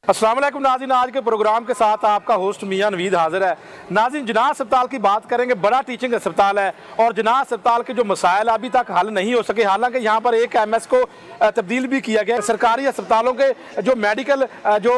अस्सलाम वालेकुम नाज़रीन, आज के प्रोग्राम के साथ आपका होस्ट मियां नवीद हाजिर है। नाज़रीन, जिनाह अस्पताल की बात करेंगे। बड़ा टीचिंग अस्पताल है और जिनाह अस्पताल के जो मसाइल अभी तक हल नहीं हो सके, हालांकि यहाँ पर एक MS को तब्दील भी किया गया। सरकारी अस्पतालों के जो मेडिकल जो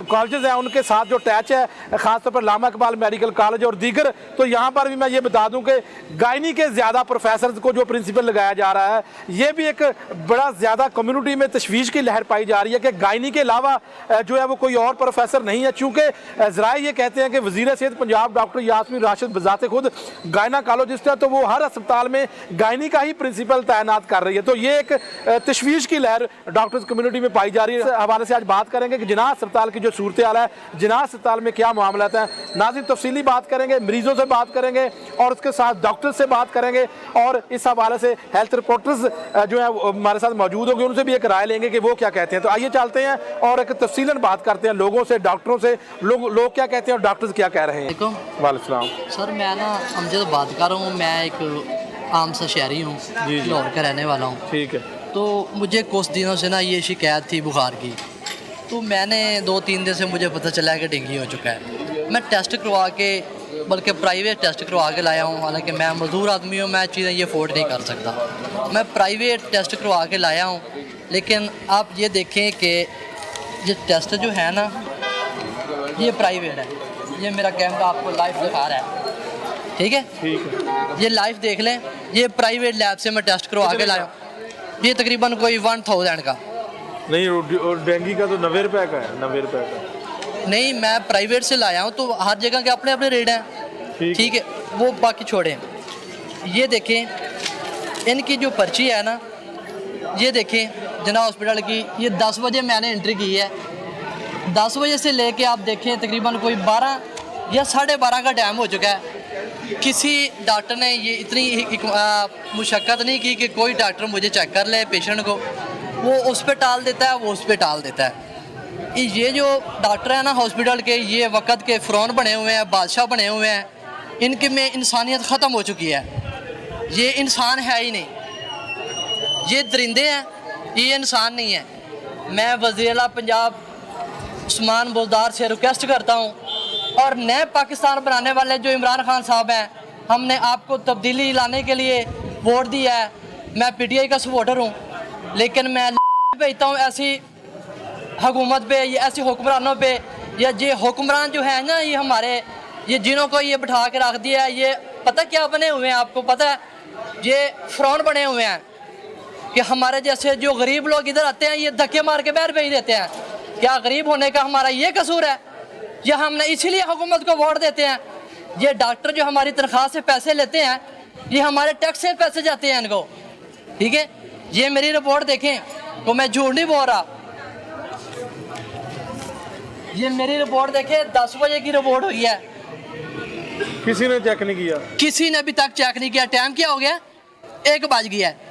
कॉलेजेस हैं उनके साथ जो टैच है, ख़ासतौर पर लामा इकबाल मेडिकल कॉलेज और दीगर, तो यहाँ पर भी मैं ये बता दूँ कि गायनी के ज़्यादा प्रोफेसर को जो प्रिंसिपल लगाया जा रहा है, ये भी एक बड़ा ज़्यादा कम्यूनिटी में तशवीश की लहर पाई जा रही है कि गायनी के अलावा जो है वो कोई और प्रोफेसर नहीं है। चूँकि ज़राए ये कहते हैं कि वज़ीर सेहत पंजाब डॉक्टर यास्मीन राशिद बज़ाते खुद गायनाकोलॉजिस्ट है, तो वो हर अस्पताल में गायनी का ही प्रिंसिपल तैनात कर रही है। तो ये एक तशवीश की लहर डॉक्टर्स कम्युनिटी में पाई जा रही है। इस हवाले से आज बात करेंगे कि जिनाह अस्पताल की जो सूरत हाल है, जिनाह अस्पताल में क्या मामलात हैं। नाज़रीन, तफसीली बात करेंगे, मरीजों से बात करेंगे और उसके साथ डॉक्टर से बात करेंगे और इस हवाले से हेल्थ रिपोर्टर्स जो है हमारे साथ मौजूद होंगे, उनसे भी एक राय लेंगे कि वो क्या कहते हैं। तो आइए चलते हैं और एक तफसीलन बात करते हैं लोगों से, डॉक्टरों से, लोग क्या कहते हैं और डॉक्टर्स क्या कह रहे हैं। वालेकुम सर, मैं ना हमसे तो बात कर रहा हूँ। मैं एक आम सा शहरी हूँ, लाहौर का रहने वाला हूँ। ठीक है। तो मुझे कुछ दिनों से ना ये शिकायत थी बुखार की, तो मैंने 2-3 दिन से मुझे पता चला कि डेंगू हो चुका है। मैं टेस्ट करवा के, बल्कि प्राइवेट टेस्ट करवा के लाया हूँ। हालांकि मैं मजदूर आदमी हूँ, मैं चीज़ें ये अफोर्ड नहीं कर सकता। मैं प्राइवेट टेस्ट करवा के लाया हूँ, लेकिन आप ये देखें कि ये टेस्ट जो है ना, ये प्राइवेट है। ये मेरा कैमरा आपको लाइव दिखा रहा है, ठीक है? ठीक है। ये लाइव देख लें, ये प्राइवेट लैब से मैं टेस्ट करवा के लाया हूँ। ये तकरीबन कोई 1000 का नहीं, और डेंगू का तो 90 रुपये का है। 90 रुपये का नहीं, मैं प्राइवेट से लाया हूँ, तो हर जगह के अपने अपने रेट हैं, ठीक है? वो बाकी छोड़ें। ये देखें, इनकी जो पर्ची है ना, ये देखें जिनाह हॉस्पिटल की, ये 10 बजे मैंने एंट्री की है। 10 बजे से लेके आप देखें तकरीबन कोई 12 या 12:30 का टाइम हो चुका है। किसी डॉक्टर ने ये इतनी मुशक्क़त नहीं की कि कोई डॉक्टर मुझे चेक कर ले पेशेंट को। वो उस पर टाल देता है, वो उस पर टाल देता है। ये जो डॉक्टर है ना हॉस्पिटल के, ये वक़्त के फ़िरौन बने हुए हैं, बादशाह बने हुए हैं। इनके में इंसानियत ख़त्म हो चुकी है। ये इंसान है ही नहीं, ये दरिंदे हैं, ये इंसान नहीं है। मैं वज़ीर-ए-आला पंजाब उस्मान बुज़दार से रिक्वेस्ट करता हूँ, और नए पाकिस्तान बनाने वाले जो इमरान खान साहब हैं, हमने आपको तब्दीली लाने के लिए वोट दिया है। मैं PTI का सपोर्टर हूँ, लेकिन मैं भेजता हूँ ऐसी हुकूमत पे, ये ऐसी हुक्मरानों पे। या ये हुक्मरान जो है ना, ये हमारे, ये जिन्हों को ये बिठा के रख दिया है, ये पता क्या बने हुए हैं आपको पता है? ये फ़िरौन बने हुए हैं कि हमारे जैसे जो गरीब लोग इधर आते हैं, ये धक्के मार के बाहर भेज देते हैं। क्या गरीब होने का हमारा ये कसूर है? या हमने इसीलिए हुकूमत को वोट देते हैं? ये डॉक्टर जो हमारी तनख्वाह से पैसे लेते हैं, ये हमारे टैक्स से पैसे जाते हैं इनको, ठीक है? ये मेरी रिपोर्ट देखें, तो मैं झूठ नहीं बोल रहा। ये मेरी रिपोर्ट देखें, 10 बजे की रिपोर्ट हुई है। किसी ने चेक नहीं किया, किसी ने अभी तक चेक नहीं किया। टाइम क्या हो गया? 1 बज गया है।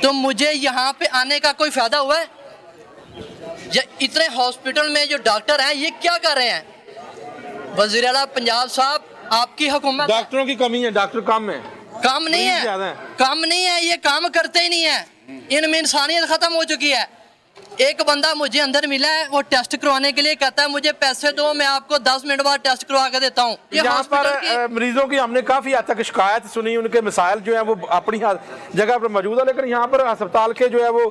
तो मुझे यहाँ पे आने का कोई फ़ायदा हुआ है? ये इतने हॉस्पिटल में जो डॉक्टर हैं, ये क्या कर रहे हैं? वज़ीर-ए-आला पंजाब साहब, आपकी हुकूमत, डॉक्टरों की कमी है, डॉक्टर कम है, काम नहीं है, काम नहीं है, ये काम करते ही नहीं है। इनमें इंसानियत ख़त्म हो चुकी है। एक बंदा मुझे अंदर मिला है, वो टेस्ट करवाने के लिए कहता है मुझे पैसे दो, मैं आपको 10 मिनट बाद टेस्ट करवा के देता हूँ। यहाँ पर मरीजों की हमने काफ़ी हद तक शिकायत सुनी, उनके मसाइल जो हैं वो अपनी जगह पर मौजूद है, लेकिन यहाँ पर अस्पताल के जो है वो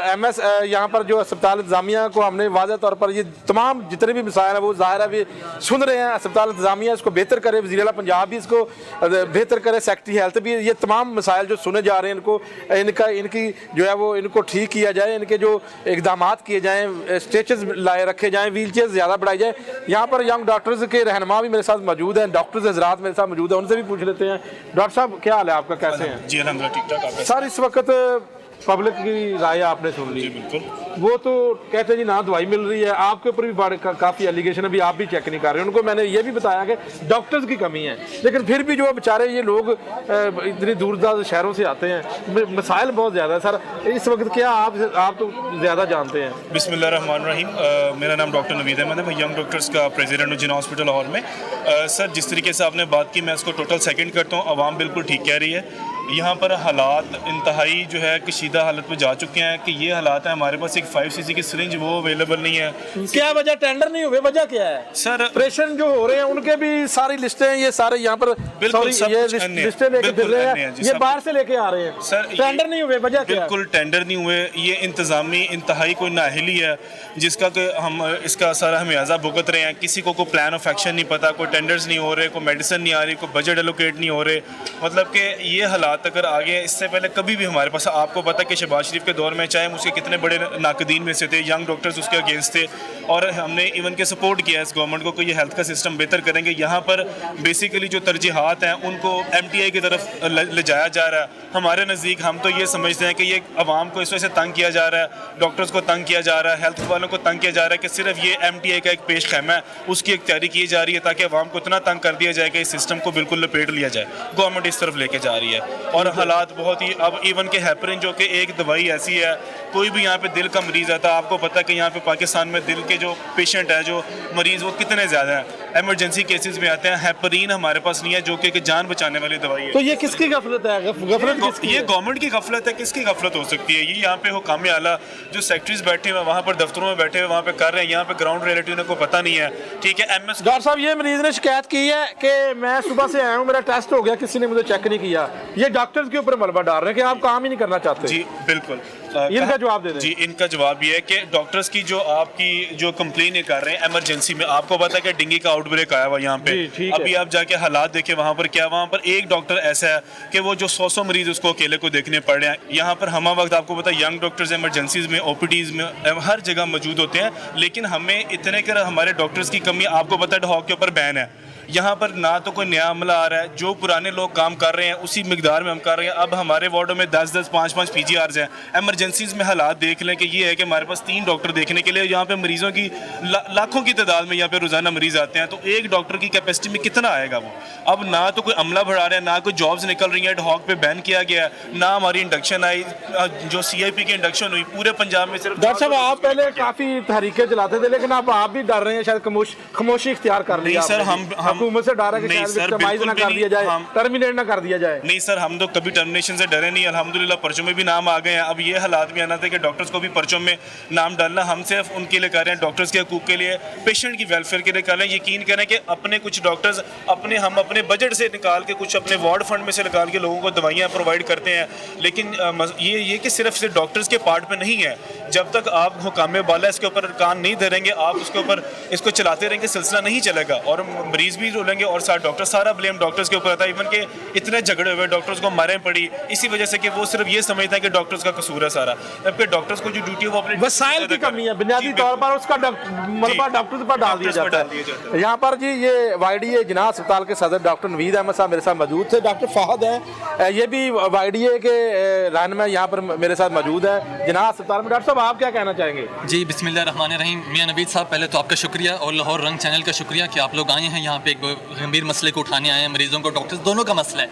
MS यहाँ पर जो अस्पताल इंतज़ामिया को हमने वाज़ह तौर पर ये तमाम जितने भी मसाइल हैं वो ज़ाहिर है भी सुन रहे हैं। अस्पताल इंतज़ामिया इसको बेहतर करे, वज़ीर-ए-आला पंजाब भी इसको बेहतर करे, सेक्रेटरी हेल्थ भी, ये तमाम मसाइल जो सुने जा रहे हैं इनको इनकी जो है वो इनको ठीक किया जाए, इनके जो इक़दामात किए जाएँ, स्ट्रेचर्स लाए रखे जाएँ, व्हील चेयर ज़्यादा बढ़ाई जाए। यहाँ पर यंग डॉक्टर्स के रहनुमा भी मेरे साथ मौजूद हैं, डॉक्टर्स हज़रात मेरे साथ मौजूद हैं, उनसे भी पूछ लेते हैं। डॉक्टर साहब, क्या हाल है आपका, कैसे हैं? जी अल्हम्दुलिल्लाह, ठीक ठाक। सर, इस वक्त पब्लिक की राय आपने सुन ली, बिल्कुल। वो तो कहते हैं जी ना दवाई मिल रही है, आपके ऊपर भी काफ़ी एलिगेशन है भी आप भी चेक नहीं कर रहे। उनको मैंने ये भी बताया कि डॉक्टर्स की कमी है, लेकिन फिर भी जो बेचारे ये लोग इतनी दूर दराज शहरों से आते हैं, मसाइल बहुत ज़्यादा है। सर, इस वक्त क्या आप तो ज़्यादा जानते हैं। बिस्मिल्लाहिर्रहमानिर्रहीम, मेरा नाम डॉक्टर नवीद अहमद है, मैं यंग डॉक्टर्स का प्रेसिडेंट हूँ जिनाह हॉस्पिटल लाहौर में। सर, जिस तरीके से आपने बात की, मैं इसको टोटल सेकंड करता हूँ। आवाम बिल्कुल ठीक कह रही है। यहाँ पर हालात इंतहाई जो है कशीदा हालत में जा चुके हैं कि ये हालात है हमारे पास एक 5cc की सिरिंज वो अवेलेबल नहीं है। क्या वजह, टेंडर नहीं हुए, वजह क्या है? सर ऑपरेशन जो हो रहे हैं उनके भी सारी लिस्टें, ये सारे यहाँ पर बिल्कुल सब ये कुछ अन्य है। लिस्टें लेके फिर बिल्कुल रहे अन्य है हैं, जी, ये सब बाहर से लेके आ रहे हैं। सर टेंडर नहीं हुए, वजह क्या है? बिल्कुल टेंडर नहीं हुए, ये इंतजामी इंतहाई कोई नाहिली है जिसका कि हम इसका सारा हमेयाजा भुगत रहे हैं। किसी को कोई प्लान ऑफ एक्शन नहीं पता, कोई टेंडर्स नहीं हो रहे, कोई मेडिसिन नहीं आ रही, कोई बजट एलोकेट नहीं हो रहे। मतलब कि ये हालात अगर आगे, इससे पहले कभी भी हमारे पास, आपको पता है कि शहबाज शरीफ के दौर में चाहे उसके कितने बड़े नाकदीन में से थे, यंग डॉक्टर्स उसके अगेंस्ट थे और हमने इवन के सपोर्ट किया इस गवर्नमेंट को कि ये हेल्थ का सिस्टम बेहतर करेंगे। यहाँ पर बेसिकली जो तरजीहात हैं उनको MTI की तरफ ले जाया जा रहा है। हमारे नज़दीक हम तो ये समझते हैं कि ये आवाम को इस वजह से तंग किया जा रहा है, डॉक्टर्स को तंग किया जा रहा है, हेल्थ वालों को तंग किया जा रहा है कि सिर्फ ये MTI का एक पेश खैमा है, उसकी एक तैयारी की जा रही है ताकि आवाम को इतना तंग कर दिया जाए कि इस सिस्टम को बिल्कुल लपेट लिया जाए। गवर्नमेंट इस तरफ लेके जा रही है और हालात बहुत ही, अब इवन के हेपरिन जो कि एक दवाई ऐसी है, कोई भी यहाँ पे दिल का मरीज़ आता है, आपको पता है कि यहाँ पे पाकिस्तान में दिल के जो पेशेंट है, जो मरीज़, वो कितने ज़्यादा हैं, एमरजेंसी केसेस में आते हैं। हेपरीन हमारे पास नहीं है जो कि जान बचाने वाली दवाई है। तो ये किसकी गफलत है? गफलत किसकी ये है? गवर्नमेंट की गफलत है। किसकी गफलत हो सकती है? ये यहाँ पे हुकाम आला जो सेक्रेटरीज बैठे हुए वहाँ पर दफ्तरों में बैठे हुए वहाँ पे कर रहे हैं, यहाँ पे ग्राउंड रियलिटी उन्हें को पता नहीं है। ठीक है, MS डॉक्टर साहब, ये मरीज ने शिकायत की है कि मैं सुबह से आया हूँ, मेरा टेस्ट हो गया, किसी ने मुझे चेक नहीं किया। ये डॉक्टर्स के ऊपर मलबा डाल रहे हैं कि आप काम ही नहीं करना चाहते। जी बिल्कुल, इनका जवाब दे दें। जी, इनका जवाब ये है कि डॉक्टर्स की जो आपकी जो कंप्लेन ये कर रहे हैं एमरजेंसी में, आपको पता है कि डेंगू का आउटब्रेक आया हुआ यहाँ पे। जी, ठीक है। अभी आप जाके हालात देखें वहाँ पर क्या, वहाँ पर एक डॉक्टर ऐसा है कि वो जो 100 मरीज उसको अकेले को देखने पड़ रहे हैं। यहाँ पर हम वक्त आपको पता है यंग डॉक्टर्स एमरजेंसीज में, OPDs में, हर जगह मौजूद होते हैं, लेकिन हमें इतने कर हमारे डॉक्टर्स की कमी। आपको पता है डॉग के ऊपर बैन है, यहाँ पर ना तो कोई नया अमला आ रहा है, जो पुराने लोग काम कर रहे हैं उसी मिकदार में हम कर रहे हैं। अब हमारे वार्डों में 10-10, 5-5 PGRs हैं। एमरजेंसीज में हालात देख लें कि ये है कि हमारे पास 3 डॉक्टर देखने के लिए, यहाँ पे मरीजों की लाखों की तादाद में यहाँ पे रोजाना मरीज आते हैं, तो एक डॉक्टर की कैपेसिटी में कितना आएगा वो? अब ना तो कोई अमला बढ़ा रहे हैं, ना कोई जॉब्स निकल रही हैं, हॉक पे बैन किया गया, ना हमारी इंडक्शन आई, जो CIP की इंडक्शन हुई पूरे पंजाब में सिर्फ। डॉक्टर साहब, आप पहले काफी तहरीकें चलाते थे, लेकिन अब आप भी डर रहे हैं, शायद खामोशी इख्तियार कर ली। नहीं सर, हम हुकूमत से डर है कि नहीं शायद सर, विक्टिमाइज ना कर दिया जाए, टर्मिनेट ना कर दिया जाए। नहीं सर, हम तो कभी टर्मिनेशन से डरे नहीं, अल्हम्दुलिल्लाह पर्चों में भी नाम आ गए हैं। अब ये हालात भी आना था कि डॉक्टर्स को भी पर्चों में नाम डालना, हम सिर्फ उनके लिए कर रहे हैं, डॉक्टर्स के हकूक़ के लिए, पेशेंट की वेलफेयर के लिए कर रहे हैं। यकीन करें कि अपने कुछ डॉक्टर्स हम अपने बजट से निकाल के, कुछ अपने वार्ड फंड में से निकाल के लोगों को दवाइयाँ प्रोवाइड करते हैं, लेकिन ये कि सिर्फ डॉक्टर्स के पार्ट पे नहीं है। जब तक आप हुकाम बाला इसके ऊपर कान नहीं धरेंगे, आप उसके ऊपर इसको चलाते रहेंगे, सिलसिला नहीं चलेगा और मरीज भी रोलेंगे और साथ डॉक्टर, सारा ब्लेम डॉक्टर्स के ऊपर आता है। इवन के इतने झगड़े हुए, डॉक्टर्स को मारें पड़ी इसी वजह से कि वो सिर्फ ये समझते हैं कि डॉक्टर्स का कसूर है सारा, जबकि डॉक्टर्स को जो ड्यूटी है वो अपने वसाइल की कमी है, बुनियादी तौर पर उसका मलबा डॉक्टर्स पर डाल दिया जाता है। यहाँ पर जी ये YDA जिनाह अस्पताल के सदर डॉक्टर नवीद अहमद साहब मेरे साथ मौजूद थे। डॉक्टर फहद हैं, ये भी YDA के रहनुमा यहाँ पर मेरे साथ मौजूद है जिनाह अस्पताल में। डॉक्टर साहब, आप क्या कहना चाहेंगे? जी, बिस्मिल्लाहिर्रहमानिर्रहीम। मियां नवीद साहब, पहले तो आपका शुक्रिया और लाहौर रंग चैनल का शुक्रिया कि आप लोग आए हैं यहाँ पे, एक गंभीर मसले को उठाने आए हैं। मरीज़ों को, डॉक्टर्स दोनों का मसला है,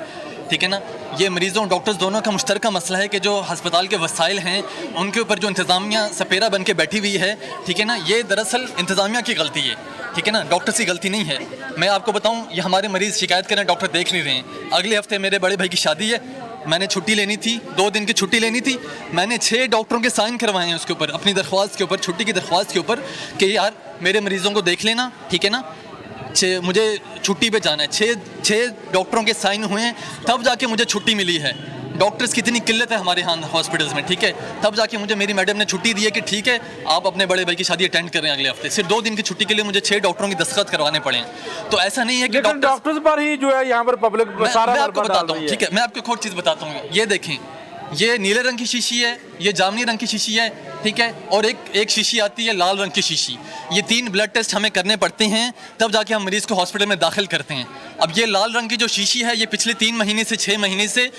ठीक है ना। ये मरीज़ों डॉक्टर्स दोनों का मुश्तरका मसला है कि जो हस्पताल के वसाइल हैं उनके ऊपर जो इंतज़ामिया सपेरा बन के बैठी हुई है, ठीक है ना, ये दरअसल इंतज़ामिया की गलती है, ठीक है ना, डॉक्टर्स की गलती नहीं है। मैं आपको बताऊं, ये हमारे मरीज़ शिकायत करें, डॉक्टर देख नहीं रहे हैं। अगले हफ्ते मेरे बड़े भाई की शादी है, मैंने छुट्टी लेनी थी, 2 दिन की छुट्टी लेनी थी, मैंने 6 डॉक्टरों के साइन करवाए हैं उसके ऊपर, अपनी दरख्वास्त के ऊपर, छुट्टी की दरख्वास्त के ऊपर कि यार मेरे मरीज़ों को देख लेना, ठीक है ना, मुझे छुट्टी पे जाना है। 6 डॉक्टरों के साइन हुए हैं, तब जाके मुझे छुट्टी मिली है। डॉक्टर्स की इतनी किल्लत है हमारे यहाँ हॉस्पिटल्स में, ठीक है, तब जाके मुझे मेरी मैडम ने छुट्टी दी है कि ठीक है आप अपने बड़े भाई की शादी अटेंड कर रहे हैं अगले हफ्ते। सिर्फ 2 दिन की छुट्टी के लिए मुझे 6 डॉक्टरों की दस्तखत करवाने पड़े हैं। तो ऐसा नहीं है कि डॉक्टर्स पर ही जो है यहाँ पर पब्लिक सारा मैं आपको बताता हूँ, ठीक है, मैं आपको एक और चीज़ बताता हूँ। ये देखें, ये नीले रंग की शीशी है, ये जामनी रंग की शीशी है, ठीक है, और एक शीशी आती है लाल रंग की शीशी। ये 3 ब्लड टेस्ट हमें करने पड़ते हैं, तब जाके हम मरीज़ को हॉस्पिटल में दाखिल करते हैं। अब ये लाल रंग की जो शीशी है, ये पिछले 3 महीने से 6 महीने से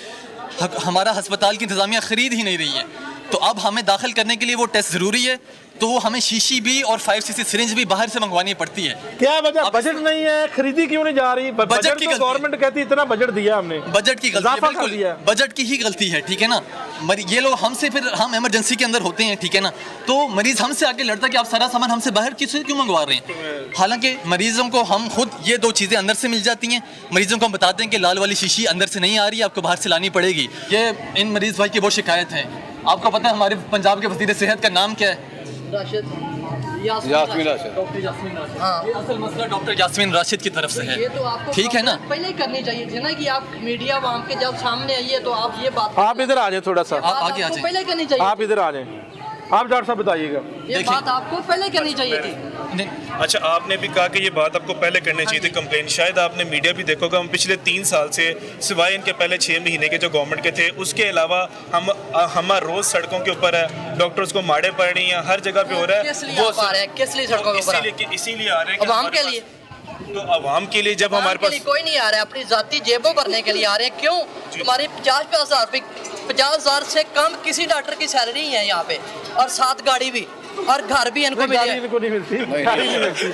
हमारा हस्पताल की इंतज़ामिया ख़रीद ही नहीं रही है। तो अब हमें दाखिल करने के लिए वो टेस्ट ज़रूरी है, तो हमें शीशी भी और 5cc सिरिंज भी बाहर से मंगवानी पड़ती है। क्या वजह? बजट नहीं है, खरीदी क्यों नहीं जा रही? बजट की तो गलती गवर्नमेंट कहती है इतना बजट दिया हमने, बजट की गलती है, इजाफा कर बिल्कुल दिया। बजट की ही गलती है, ठीक है ना। ये लोग हमसे, फिर हम इमरजेंसी के अंदर होते हैं, ठीक है ना, तो मरीज हमसे आके लड़ता कि आप सारा सामान हमसे बाहर किसी क्यों मंगवा रहे हैं। हालांकि मरीजों को हम खुद ये दो चीज़ें अंदर से मिल जाती हैं, मरीजों को हम बताते हैं कि लाल वाली शीशी अंदर से नहीं आ रही, आपको बाहर से लानी पड़ेगी। ये इन मरीज भाई की वो शिकायत है। आपको पता है हमारे पंजाब के वज़ीर सेहत का नाम क्या है? यास्मीन राशिद। डॉक्टर यास्मीन राशिद। हाँ। ये असल मसला डॉक्टर यास्मीन राशिद की तरफ से है। ये तो आपको ठीक है ना। पहले ही करनी चाहिए थी ना कि आप मीडिया वहाँ के जब सामने आइए तो आप ये बात आप इधर आ जाए थोड़ा सा, आप आगे आ आपको जाएं। पहले करनी चाहिए। आप इधर आ जाए, आप डॉक्टर साहब बताइएगा। ये देखिए। बात आपको पहले करनी चाहिए थी। अच्छा, आपने भी कहा कि ये बात आपको पहले करनी चाहिए थी कंप्लेन। शायद आपने मीडिया भी देखोगा, हम पिछले 3 साल से सिवाय इनके पहले 6 महीने के जो गवर्नमेंट के थे, उसके अलावा हम रोज सड़कों के ऊपर है, डॉक्टर्स को मारे पड़ रही हैं, हर जगह पे हो रहा किस है। लिए आप आ रहे हैं? किस लिए सड़कों के ऊपर आ रहे हैं? इसीलिए आ रहे हैं कि अवाम हमारे के पास- लिए? तो अवाम के लिए जब हमारे आवाम के लिए पास कोई नहीं आ रहा है, अपनी जाती जेबों भरने के लिए आ रहे हैं। क्यों? तुम्हारी 50,000 से कम किसी डॉक्टर की सैलरी ही है यहाँ पे, और 7 गाड़ी भी, और घर भी इनको मिले गाड़ी हैं। इनको नहीं मिलती, गाड़ी नहीं मिलती,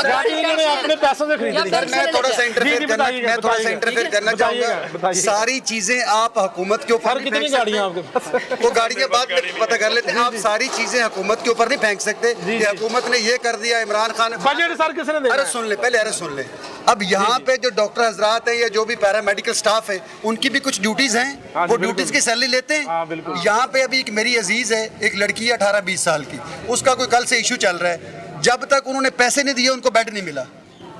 गाड़ी इन्होंने अपने पैसों से खरीदी या है। फिर मैं थोड़ा सा जी, इंटरफेयर करना बताइएगा, मैं थोड़ा सा बताइएगा। इंटरफेयर करना बताइएगा, चाहूंगा। बताइएगा। सारी चीजें आप हुकूमत के ऊपर सर नहीं कितनी फेंक गाड़ियाँ सकते। आपके पास? वो गाड़ी के बाद में पता कर लेते हैं। आप सारी चीजें हुकूमत के ऊपर नहीं फेंक सकते कि जी। हुकूमत ने ये कर दिया, इमरान खान ने। बजट सर किसने देना अरे है? सुन ले पहले, अरे सुन ले। अब यहाँ पे जो डॉक्टर हजरात हैं या जो भी पैरामेडिकल स्टाफ है, उनकी भी कुछ ड्यूटीज हाँ हैं, जी, वो बिल्कुल। ड्यूटीज की सैलरी लेते हाँ, हैं। बिल्कुल। यहाँ पे अभी एक मेरी अजीज है, एक लड़की है 18-20 साल की, उसका कोई कल से इशू चल रहा है। जब तक उन्होंने पैसे नहीं दिए उनको बेड नहीं मिला।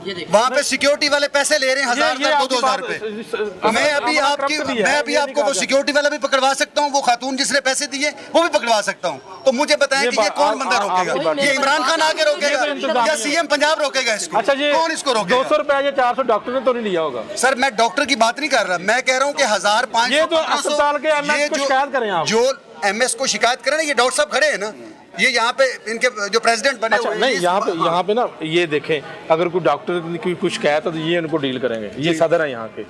ये देखो। वहाँ पे सिक्योरिटी वाले पैसे ले रहे हैं 1000 ये तक आपकी 2,000 बात- रुपए। मैं अभी हमारा आपकी corrupt भी है, मैं अभी ये नहीं आपको कहा वो जा- सिक्योरिटी वाला भी पकड़वा सकता हूँ, वो खातून जिसने पैसे दिए वो भी पकड़वा सकता हूँ। तो मुझे बताएं ये कि ये बात- कौन बंदा आप- रोकेगा? ये इमरान खान आके रोकेगा इंतजाम या नहीं। सीएम पंजाब रोकेगा इसको? अच्छा, ये कौन इसको 200 रोकेगा? रुपए या 400 डॉक्टर ने तो नहीं लिया होगा? सर मैं डॉक्टर की बात नहीं कर रहा, मैं कह रहा हूँ कि 1500 ये तो अस्पताल के MS ये को जो- शिकायत करें आप। जो MS को शिकायत करें ना, ये डॉक्टर साहब खड़े हैं ना, ये यहाँ पे इनके जो प्रेसिडेंट बने अच्छा हुए हैं, नहीं, ये यहाँ पे ना ये देखें, अगर कोई डॉक्टर की कुछ शिकायत है तो ये उनको डील करेंगे। ये सदर है यहाँ के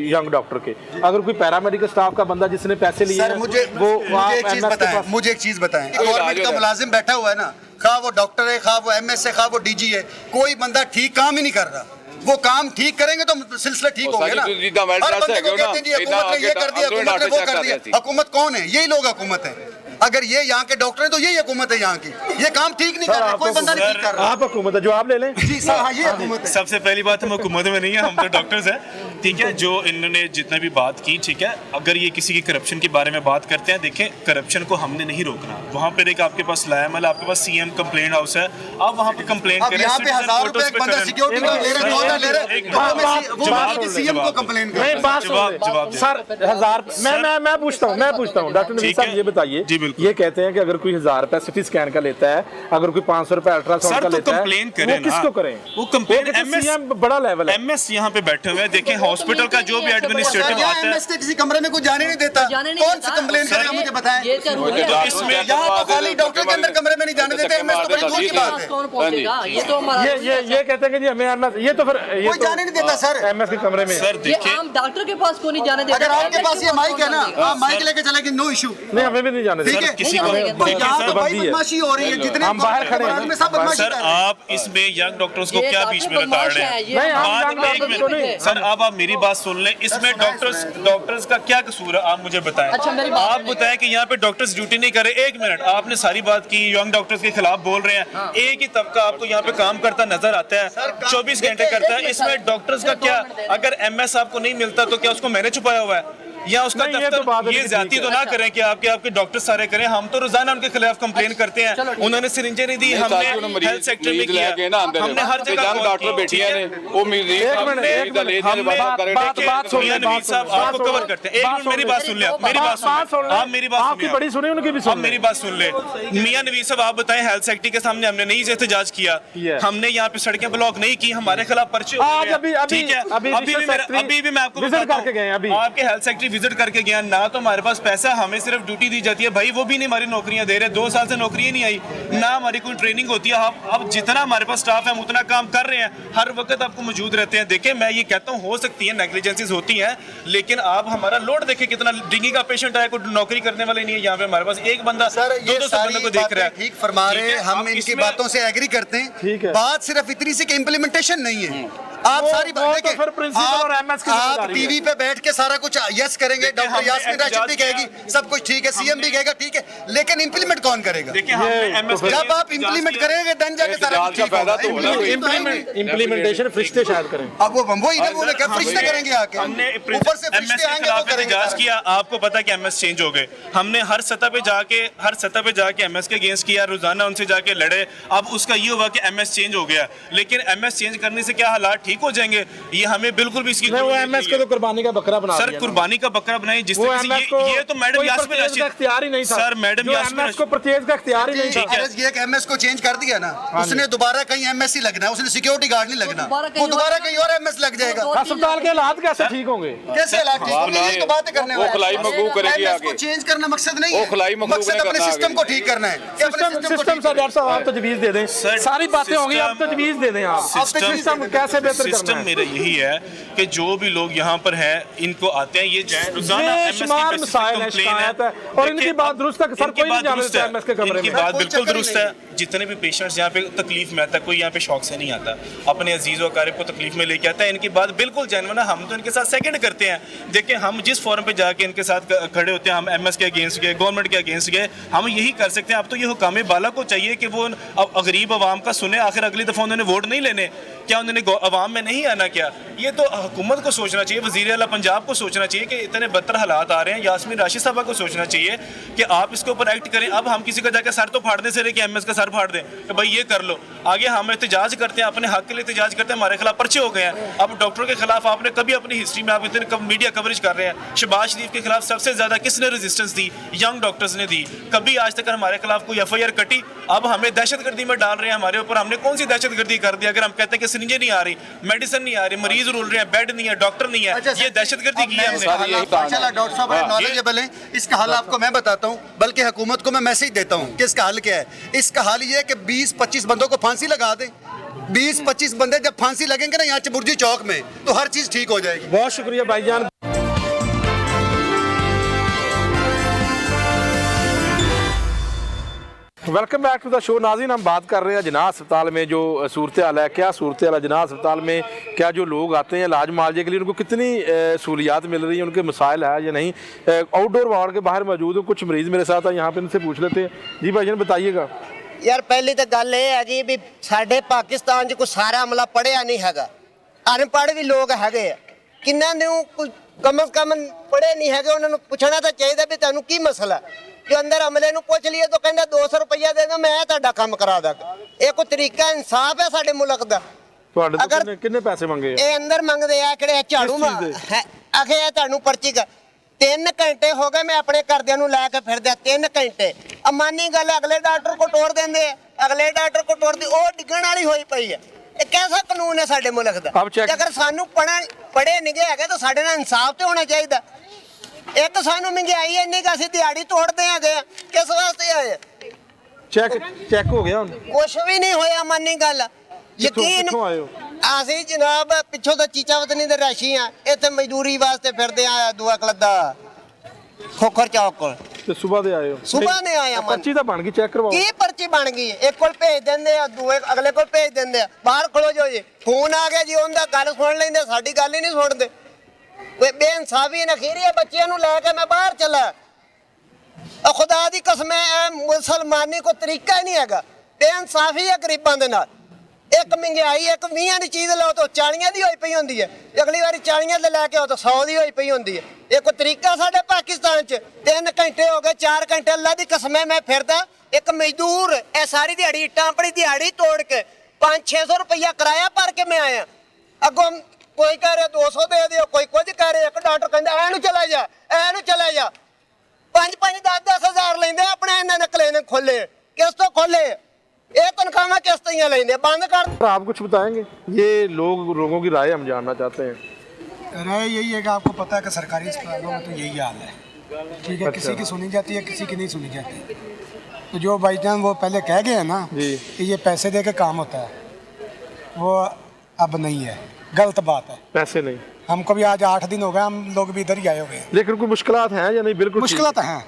यंग डॉक्टर के। अगर कोई पैरामेडिकल स्टाफ का बंदा जिसने पैसे लिए सर हैं, मुझे वो मुझे एक चीज MS के बताएं, पास- मुझे एक चीज बताएं, गवर्नमेंट का मुलाजिम बैठा हुआ है ना, खा वो डॉक्टर है, खा वो MS है, खा वो DG है, कोई बंदा ठीक काम ही नहीं कर रहा। वो काम ठीक करेंगे तो सिलसिला ठीक होंगे ना। हर बंदे को कहते हैं जी हुकूमत ने ये कर दिया, हुकूमत ने वो कर दिया। हुकूमत कौन है? यही लोग हुकूमत है। अगर ये यहाँ के डॉक्टर हैं तो यही हुकूमत है यहाँ की। ये काम ठीक नहीं कर रहा, कोई बंदा नहीं ठीक कर रहा। आप हुकूमत है, जवाब ले लें। जी सर, हाँ ये हुकूमत है। सबसे पहली बात, हम हुकूमत में नहीं है, हम तो डॉक्टर्स हैं, ठीक है। जो इन्होंने जितने भी बात की, ठीक है, अगर ये किसी की करप्शन के बारे में बात करते हैं, देखें करप्शन को हमने नहीं रोकना। वहाँ पर एक आपके पास लायामल, आपके पास CM कंप्लेंट हाउस है, आप वहाँ पे कंप्लेंट अब करें। यहाँ पे citizen 1000 रुपए portals एक पे बंदा करें। सिक्योरिटी को ले रहा है, 2000 ले रहा है, एक वो मिनट, वो जवाब बाकी दो, CM को जवाब कंप्लेन नहीं, कर। बात सुन जवाब- लें। जवाब दें। सर 1000 मैं पूछता हूँ डॉक्टर नवीद ठीक साहब, है। ये बताइए, जी, बिल्कुल। ये कहते हैं कि अगर कोई 1000 रुपए सिटी स्कैन का लेता है, अगर कोई 500 रुपए अल्ट्रासाउंड सर का तो लेता है, कंप्लेन करें वो किसको ना। करें? वो कंप्लेन कहते हैं MS CM बड़ा लेवल है। MS यहाँ पे बैठे हुए हैं, देखें हॉस्पिटल का जो भी एडमिनिस्ट्रेटिव आता है, MS के किसी कमरे में कुछ जाने नहीं देता। जाने नहीं कौन देता। सा कंप्लेन करेगा मुझे बताएं। ये क्या रूल है? तो इसमें यहाँ तो खाली डॉक्टर के अंदर कमरे में नहीं जाने देते, MS तो बड़ी दूर की बात है। कौन पहुंचेगा? ये तो हमारा ये कहते हैं कि जी हमें MS, ये तो फिर ये कोई तो जाने नहीं देता सर। MS के कमरे में है। सर ये देखिए, आम डॉक्टर के पास क्यों नहीं जाने देते? अगर आपके पास ये माइक है ना, आप माइक सर- लेके चलेंगे, नो इशू। नहीं, हमें भी नहीं जाने ठीक देते। है, किसी को नहीं, तो देखिए यहाँ सर, तो भाई बंदी है। बदमाशी हो रही है, जितने हम बाहर खड़े हैं। में सब बदमाशी सर कर रहे हैं। आप इसमें यंग डॉक्टर्स को ये क्या डॉक्टर बीच में बदमाश बता रहे है, हैं? ये नहीं, हम बात young एक doctors को मिनट, नहीं। सर अब आप मेरी बात सुन लें, इसमें डॉक्टर्स का क्या कसूर है, आप मुझे बताएं। अच्छा, मेरी बात आप सुनिए। बताएं कि यहाँ पे डॉक्टर्स ड्यूटी नहीं कर रहे। एक मिनट, आपने सारी बात की, यंग डॉक्टर्स के खिलाफ बोल रहे हैं, एक ही तबका आपको यहाँ पे काम करता नजर आता है, 24 घंटे करता है, इसमें डॉक्टर्स का क्या? अगर MS आपको नहीं मिलता तो क्या उसको मैंने छुपाया हुआ है या उसका नहीं, ये तो बात दफ्तर? ये ठीक ज्यादती है। तो ना करें कि आपके डॉक्टर सारे करें। हम तो रोजाना उनके खिलाफ कंप्लेन करते हैं, उन्होंने सिरिंजें नहीं दी, हमने हेल्थ सेक्टर में किया, हमने हर जगह डॉक्टर बैठिया ने वो मरीज एक मिनट, बात सुन मियां लें, नवीद साहब आपको कवर करते हैं। एक मिनट मेरी बात सुन ले, मेरी बात सुन ले, आप मेरी बात आपकी सुनिए। बड़ी सुनी, उनकी भी अब सुन मेरी बात सुन ले, मियां नवीद साहब आप बताएं, हेल्थ सेक्रेटरी के सामने हमने नहीं एहतजाज किया, हमने यहाँ पे सड़कें ब्लॉक नहीं की, हमारे खिलाफ पर्चे आज अभी ठीक है, अभी भी मैं आपको विजिट बताता करके गए हैं हूं, अभी। आपके हेल्थ सेक्रेटरी विजिट करके गया, ना तो हमारे पास पैसा, हमें सिर्फ ड्यूटी दी जाती है भाई, वो भी नहीं हमारी नौकरियां दे रहे, 2 साल से नौकरियां नहीं आई, ना हमारी कोई ट्रेनिंग होती है। अब जितना हमारे पास स्टाफ है हम उतना काम कर रहे हैं, हर वक्त आपको मौजूद रहते हैं। देखिए मैं ये कहता हूँ हो सकती है नेग्लिजेंसीज होती हैं, लेकिन आप हमारा लोड देखिए कितना, डेंगू का पेशेंट है, कोई नौकरी करने वाले नहीं है यहाँ पे, हमारे पास एक बंदा सर ये 200 सारी बंदों को देख रहा है। ठीक फरमा रहे हैं, हम अब इनकी इसमें- बातों से एग्री करते ठीक हैं। है। बात सिर्फ इतनी सी कि इम्प्लीमेंटेशन नहीं है। आप वो- सारी वो बात तो देखिए, फिर प्रिंसिपल और MS की आप जिम्मेदारी है। टीवी पे बैठ के सारा कुछ यस करेंगे, देखिए, डॉक्टर हमने यास्मीन राशिद भी एहतजाज किया। कहेगी सब कुछ ठीक है, सीएम भी कहेगा ठीक है, लेकिन इम्प्लीमेंट कौन करेगा? देखिए हमने MS के जब लिए आप इम्प्लीमेंट करेंगे देन जाके सारा कुछ का ठीक फायदा होगा। तो होना Implement तो है नहीं। इम्प्लीमेंटेशन फरिश्ते शायद करें। अब वो वही ना बोले क्या फरिश्ते करेंगे आके, हमने ऊपर से एमएस फरिश्ते के आएंगे वो खिलाफ करेंगे एहतजाज सारा। किया। आपको पता है कि एमएस चेंज हो गए, हमने हर सतह पे जाके एमएस के अगेंस्ट किया, रोजाना उनसे जाके लड़े। अब उसका ये हुआ कि एमएस चेंज हो गया, लेकिन एमएस चेंज करने से क्या हालात ठीक हो जाएंगे, ये हमें बिल्कुल भी इसकी नहीं, वो जरूरत एमएस नहीं को है। तो कुर्बानी का बकरा बना सर दिया ना। कुर्बानी का बकरा बनाई जिस वो तरह से MS को ये तो मैडम कोई यास्मीन परचेज राशिद का इख्तियार ही नहीं था। सर मैडम जो यास्मीन एमएस को परचेज का इख्तियार ही नहीं था। ठीक है। ये कि एमएस को चेंज कर दिया ना, उसने दोबारा कहीं एमएससी लगना है, उसने सिक्योरिटी गार्ड नहीं लगना, वो दोबारा कहीं और एमएस लग जाएगा। अस्पताल के हालात कैसे ठीक होंगे? कैसे हालात ठीक होंगे? यही तो बातें करने वो वाले हैं। खिलाई मखलूक करेगी MS को आगे। चेंज करना मकसद नहीं वो है, खिलाई मखलूक मकसद ने अपने करना सिस्टम आगे। को ठीक करना है कि अपने सिस्टम सिस्टम को सिस्टम ठीक सर डॉक्टर साहब आप तजवीज दे दें। सर, सारी बातें होंगी, आप सिस्टम- तजवीज दे दें। आप सिस्टम कैसे बेहतर करना सिस्टम है? मेरा यही है कि जो भी लोग यहाँ पर हैं इनको आते हैं, ये जाए रोजाना MS की बेशुमार बेसिस पे मसाइल है, complain शिकायत है, और इनकी देखिए, बात दुरुस्त है कि सर इनकी कोई नहीं बात जाने दुरुस्त देता है, MS के कमरे इनकी में। बात कोई बिल्कुल चक्कर ही दुरुस्त नहीं है। जितने भी पेशेंट्स यहाँ पे तकलीफ में आता है, कोई यहाँ पे शौक से नहीं आता, अपने अजीज व अकारिब को तकलीफ में लेके आता है, इनकी बात बिल्कुल जेन्युइन है। हम तो इनके साथ सेकंड करते हैं। देखिए हम जिस फोरम पे जाके इनके साथ खड़े होते हैं, हम MS के अगेंस्ट गए, गवर्नमेंट के अगेंस्ट गए, हम यही कर सकते हैं। अब तो ये हुकाम बाला को चाहिए कि वो अब गरीब आवाम का सुने। आखिर अगली दफ़ा उन्होंने वोट नहीं लेने, क्या उन्होंने आवाम में नहीं आना? क्या ये तो हुकूमत को सोचना चाहिए, वज़ीर आला पंजाब को सोचना चाहिए कि इतने बदतर हालात आ रहे हैं। यास्मीन राशिद साहबा को सोचना चाहिए कि आप इसके ऊपर एक्ट करें। अब हम किसी का जाकर सर तो फाड़ने से रहे कि MS का सर फाड़ दें कि भाई ये कर लो। आगे हम एहतजाज करते हैं, अपने हक के लिए एहतजाज करते हैं, हमारे खिलाफ पर्चे हो गए हैं। अब डॉक्टरों के खिलाफ आपने कभी अपनी हिस्ट्री में आप इतने मीडिया कवरेज कर रहे हैं। शहबाज शरीफ के खिलाफ सबसे ज़्यादा किसने रेजिस्टेंस दी? यंग डॉक्टर्स ने दी। कभी आज तक हमारे खिलाफ कोई FIR कटी? अब हमें दहशतगर्दी में डाल रहे हैं हमारे ऊपर। हमने कौन सी दहशतगर्दी कर दी? अगर हम कहते हैं कि सिरिंजें नहीं आ रही, मेडिसिन नहीं आ रही, मरीज रुल रहे हैं, बेड नहीं है, डॉक्टर नहीं है, ये दहशतगर्दी की है हमने। माशाल्लाह डॉक्टर साहब बड़े नॉलेजेबल हैं। इसका हल आपको मैं बताता हूँ, बल्कि हुकूमत को मैं मैसेज देता हूँ कि इसका हल क्या है। इसका हल ये है कि 20-25 बंदों को फांसी लगा दें। 20-25 बंदे जब फांसी लगेंगे ना यहाँ चबुर्जी चौक में, तो हर चीज़ ठीक हो जाएगी। बहुत शुक्रिया भाईजान। Welcome back to the show. नाज़रीन, हम बात कर रहे हैं जिनाह अस्पताल में जो सूरत हाल है, क्या सूरत हाल है जिनाह अस्पताल में, क्या जो लोग आते हैं इलाज मुआवजे के लिए उनको कितनी सहूलियात मिल रही हैं, उनके मसाइल है या नहीं। आउटडोर वार्ड के बाहर मौजूद हो, कुछ मरीज़ मेरे साथ हैं, यहाँ पे इनसे पूछ लेते हैं। जी भाईजान बताइएगा। ਯਾਰ ਪਹਿਲੀ ਤਾਂ ਗੱਲ ਇਹ ਹੈ ਜੀ ਵੀ ਸਾਡੇ ਪਾਕਿਸਤਾਨ 'ਚ ਕੋਈ ਸਾਰਾ ਅਮਲਾ ਪੜਿਆ ਨਹੀਂ ਹੈਗਾ, ਅਨਪੜ੍ਹ ਵੀ ਲੋਕ ਹੈਗੇ ਆ। ਕਿੰਨਾਂ ਨੂੰ ਕੋਈ ਕਮ ਸੇ ਕਮ ਪੜ੍ਹੇ ਨਹੀਂ ਹੈਗੇ, ਉਹਨਾਂ ਨੂੰ ਪੁੱਛਣਾ ਤਾਂ ਚਾਹੀਦਾ ਵੀ ਤੁਹਾਨੂੰ ਕੀ ਮਸਲਾ। ਜੋ ਅੰਦਰ ਅਮਲੇ ਨੂੰ ਪੁੱਛ ਲਈਏ ਤਾਂ ਕਹਿੰਦਾ 200 ਰੁਪਈਆ ਦੇ ਦਿਓ, ਮੈਂ ਤੁਹਾਡਾ ਕੰਮ ਕਰਾ ਦਾਂਗਾ। ਇਹ ਕੋਈ ਤਰੀਕਾ ਇਨਸਾਫ ਹੈ ਸਾਡੇ ਮੁਲਕ ਦਾ? ਤੁਹਾਡੇ ਤੋਂ ਅਗਰ- ਕਿੰਨੇ ਪੈਸੇ ਮੰਗੇ ਆ? ਇਹ ਅੰਦਰ ਮੰਗਦੇ ਆ ਕਿਹੜੇ ਝਾੜੂ ਕਿਸ ਚੀਜ਼ ਦੇ? ਆਖੇ ਇਹ ਤੁਹਾਨੂੰ ਪਰਚੀ ਕਰ 3 ਘੰਟੇ ਹੋ ਗਏ ਮੈਂ ਆਪਣੇ ਘਰਦਿਆਂ ਨੂੰ ਲੈ ਕੇ ਫਿਰਦਿਆ 3 ਘੰਟੇ। ਅਮਾਨੀ ਗੱਲ ਅਗਲੇ ਡਾਕਟਰ ਕੋ ਤੋੜ ਦਿੰਦੇ ਆ, ਅਗਲੇ ਡਾਕਟਰ ਕੋ ਤੋੜਦੀ, ਉਹ ਡਿੱਗਣ ਵਾਲੀ ਹੋਈ ਪਈ ਹੈ। ਇਹ ਕਿਹਦਾ ਕਾਨੂੰਨ ਹੈ ਸਾਡੇ ਮੁਲਕ ਦਾ? ਆਪ check- ਜੇ ਅਗਰ ਸਾਨੂੰ ਪੜੇ ਨਿਗੇ ਹੈਗੇ ਤਾਂ ਸਾਡੇ ਨਾਲ ਇਨਸਾਫ ਤੇ ਹੋਣਾ ਚਾਹੀਦਾ। ਇੱਕ ਸਾਨੂੰ ਮਹਿੰਗਾਈ ਇੰਨੀ ਕਿ ਅਸੀਂ ਦਿਹਾੜੀ ਤੋੜਦੇ ਹੈਗੇ ਆ, ਕਿਸ ਵਾਸਤੇ ਆਏ ਆ? ਚੈੱਕ ਹੋ ਗਿਆ ਹੁਣ? ਕੁਛ ਵੀ ਨਹੀਂ ਹੋਇਆ, ਮਾਨੀ ਗੱਲ ਕਿੱਥੋਂ ਆਏ ਹੋ? ਅਸੀਂ ਜਨਾਬ ਪਿੱਛੋਂ ਤਾਂ ਚੀਚਾ ਵਤਨੀ ਦੇ ਰਾਸ਼ੀ ਆ, ਇੱਥੇ ਮਜ਼ਦੂਰੀ ਵਾਸਤੇ ਫਿਰਦੇ ਆ ਦੁਆ ਕਲੱਦਾ ਖੋਖਰ ਚੌਕ ਕੋਲ। ਤੇ ਸਵੇਰ ਦੇ ਆਏ ਹੋ? ਸੁਬਾਹ ਨੇ ਆਇਆ ਮਨ। ਪਰਚੀ ਤਾਂ ਬਣ ਗਈ, ਚੈੱਕ ਕਰਵਾਓ। ਕੀ ਪਰਚੀ ਬਣ ਗਈ? ਇੱਕ ਕੋਲ ਭੇਜ ਦਿੰਦੇ ਆ, ਦੂਏ ਅਗਲੇ ਕੋਲ ਭੇਜ ਦਿੰਦੇ ਆ, ਬਾਹਰ ਖਲੋ ਜਾਓ ਜੀ। ਫੋਨ ਆ ਗਿਆ ਜੀ, ਉਹਦਾ ਗੱਲ ਸੁਣ ਲੈਂਦੇ, ਸਾਡੀ ਗੱਲ ਹੀ ਨਹੀਂ ਸੁਣਦੇ। ਵੇ ਬੇਇਨਸਾਫੀ ਨਖੀਰੀ ਹੈ। ਬੱਚਿਆਂ ਨੂੰ ਲੈ ਕੇ ਮੈਂ ਬਾਹਰ ਚੱਲਾ, ਖੁਦਾ ਦੀ ਕਸਮ ਹੈ, ਮੁਸਲਮਾਨੀ ਕੋ ਤਰੀਕਾ ਹੀ ਨਹੀਂ ਹੈਗਾ। ਬੇਇਨਸਾਫੀ ਹੈ ਗਰੀਬਾਂ ਦੇ ਨਾਲ। ਇੱਕ ਮਹਿੰਗਾਈ, ਇੱਕ 20 ਦੀ ਚੀਜ਼ ਲਓ ਤਾਂ 40 ਦੀ ਹੋਈ ਪਈ ਹੁੰਦੀ ਹੈ, ਅਗਲੀ ਵਾਰੀ 40 ਦੇ ਲੈ ਕੇ ਆਓ ਤਾਂ 100 ਦੀ ਹੋਈ ਪਈ ਹੁੰਦੀ ਹੈ। ਇਹ ਕੋਈ ਤਰੀਕਾ ਸਾਡੇ ਪਾਕਿਸਤਾਨ 'ਚ? 3 ਘੰਟੇ ਹੋ ਗਏ, 4 ਘੰਟੇ ਅੱਲਾ ਦੀ ਕਸਮ ਹੈ ਮੈਂ ਫਿਰਦਾ। ਇੱਕ ਮਜ਼ਦੂਰ ਇਹ ਸਾਰੀ ਦਿਹਾੜੀ ਇੱਟਾਂ ਆਪਣੀ ਦਿਹਾੜੀ ਤੋੜ ਕੇ 500-600 ਰੁਪਈਆ ਕਿਰਾਇਆ ਭਰ ਕੇ ਮੈਂ ਆਇਆ। ਅੱਗੋਂ ਕੋਈ ਕਹਿ ਰਿਹਾ 200 ਦੇ ਦਿਓ, ਕੋਈ ਕੁਝ ਕਹਿ ਰਿਹਾ। ਇੱਕ ਡਾਕਟਰ ਕਹਿੰਦਾ ਐਨੂੰ ਚਲਾ ਜਾ, ਐਨੂੰ ਚਲਾ ਜਾ। 5-5 10-10 ਹਜ਼ਾਰ ਲੈਂਦੇ ਆਪਣੇ ਇਹਨਾਂ ਨੇ ਕਲੀਨਿਕ ਖੋਲੇ। ਕਿਸ ਤੋਂ ਖੋਲੇ? ਇਹ ਤਨਖਾਹਾਂ ਕਿਸ ਤਰ੍ਹਾਂ ਲੈਂਦੇ? ਬੰਦ ਕਰ। आप कुछ बताएंगे? ये लोगों की राय हम जानना चाहते हैं। राय यही है कि आपको पता है कि सरकारी अस्पतालों में तो यही हाल है, ठीक है। किसी की सुनी जाती है, किसी की नहीं सुनी जाती। तो जो भाईजान वो पहले कह गए हैं ना कि ये पैसे दे के काम होता है, वो अब नहीं है, गलत बात है। पैसे नहीं, हमको भी आज 8 दिन हो गए, हम लोग भी इधर ही आए हुए हैं। लेकिन कोई मुश्किलात हैं या नहीं? बिल्कुल मुश्किल तो हैं,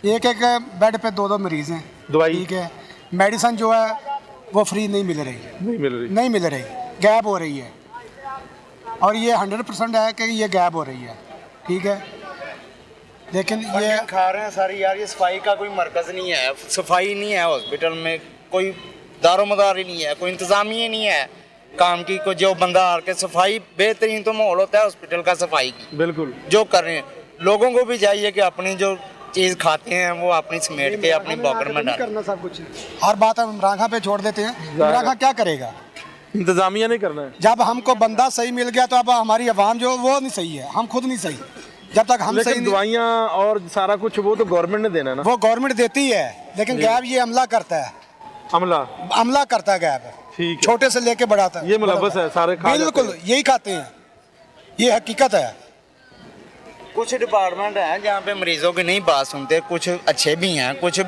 एक एक बेड पे 2-2 मरीज हैं, दवाई ठीक है। मेडिसिन जो है वो फ्री नहीं मिल रही, नहीं मिल रही, गैप हो रही है। और ये 100% है कि ये गैप हो रही है, ठीक है। लेकिन ये खा रहे हैं सारी यार, ये सफाई का कोई मरकज़ नहीं है, सफाई नहीं है हॉस्पिटल में, कोई दारोमदार ही नहीं है, कोई इंतज़ामिया नहीं है काम की। को जो बंदा आके सफाई, बेहतरीन तो माहौल होता है हॉस्पिटल का सफाई की, बिल्कुल जो कर रहे हैं। लोगों को भी चाहिए कि अपनी जो चीज़ खाते हैं वो अपनी समेट के अपनी पॉकेट में डालें। करना सब कुछ, हर बात हम इमरान खान पे छोड़ देते हैं। इमरान खान क्या करेगा? इंतजामिया नहीं करना है। जब हमको बंदा सही मिल गया तो अब हमारी आवाम जो वो नहीं सही है, हम खुद नहीं सही। जब तक हम सही नहीं, दवाइयाँ और सारा कुछ वो तो गवर्नमेंट ने देना है ना। वो गवर्नमेंट देती है, लेकिन गैब ये हमला करता है, हमला करता है गैब, ठीक है। छोटे से लेके बड़ा तक ये मुलव्वस है, सारे बिल्कुल यही खाते हैं, ये हकीकत है। कुछ डिपार्टमेंट हैं जहाँ पे मरीजों की नहीं बात सुनते, कुछ अच्छे भी हैं, कुछ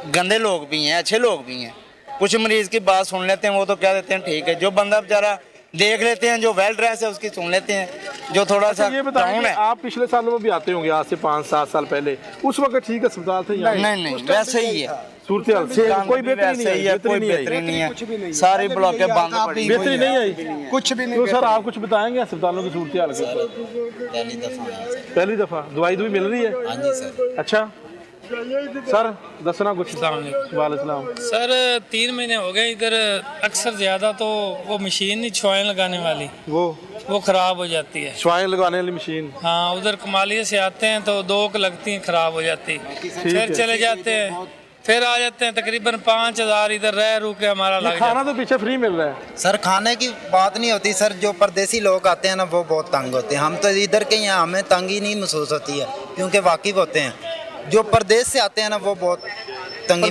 गंदे लोग भी हैं, अच्छे लोग भी हैं। कुछ मरीज की बात सुन लेते हैं, वो तो कह देते हैं ठीक है। जो बंदा बेचारा देख लेते हैं, जो वेल ड्रेस है उसकी सुन लेते हैं, जो थोड़ा सा ये बताएं, आप पिछले सालों में भी आते होंगे, आज से 5-7 साल पहले, उस वक्त ठीक अस्पताल थे? नहीं वैसे ही है सूरत से कोई बेहतरी नहीं है, कोई बेहतरी नहीं है, सारी ब्लॉकें बंद पड़ी, बेहतरी नहीं आई, कुछ भी नहीं। तो सर आप कुछ बताएंगे अस्पतालों की सूरत हाल के ऊपर? पहली दफा दवाई भी मिल रही है? हाँ जी सर। अच्छा सर दसना कुछ। वालेकुम सर 3 महीने हो गए इधर, अक्सर ज़्यादा तो वो मशीन नहीं छुआएं लगाने वाली, वो ख़राब हो जाती है। छुआएं लगाने वाली मशीन? हाँ, उधर कमालिया से आते हैं तो 2 लगती हैं, ख़राब हो जाती, फिर चले जाते हैं, फिर आ जाते हैं। तकरीबन 5000 इधर रह रू के हमारा लग खाना तो पीछे फ्री मिल रहा है सर। खाने की बात नहीं होती सर, जो परदेसी लोग आते हैं ना वो बहुत तंग होते हैं। हम तो इधर के यहाँ हमें तंगी नहीं महसूस होती है, क्योंकि वाकिफ होते हैं। जो प्रदेश से आते हैं ना वो बहुत तंगी।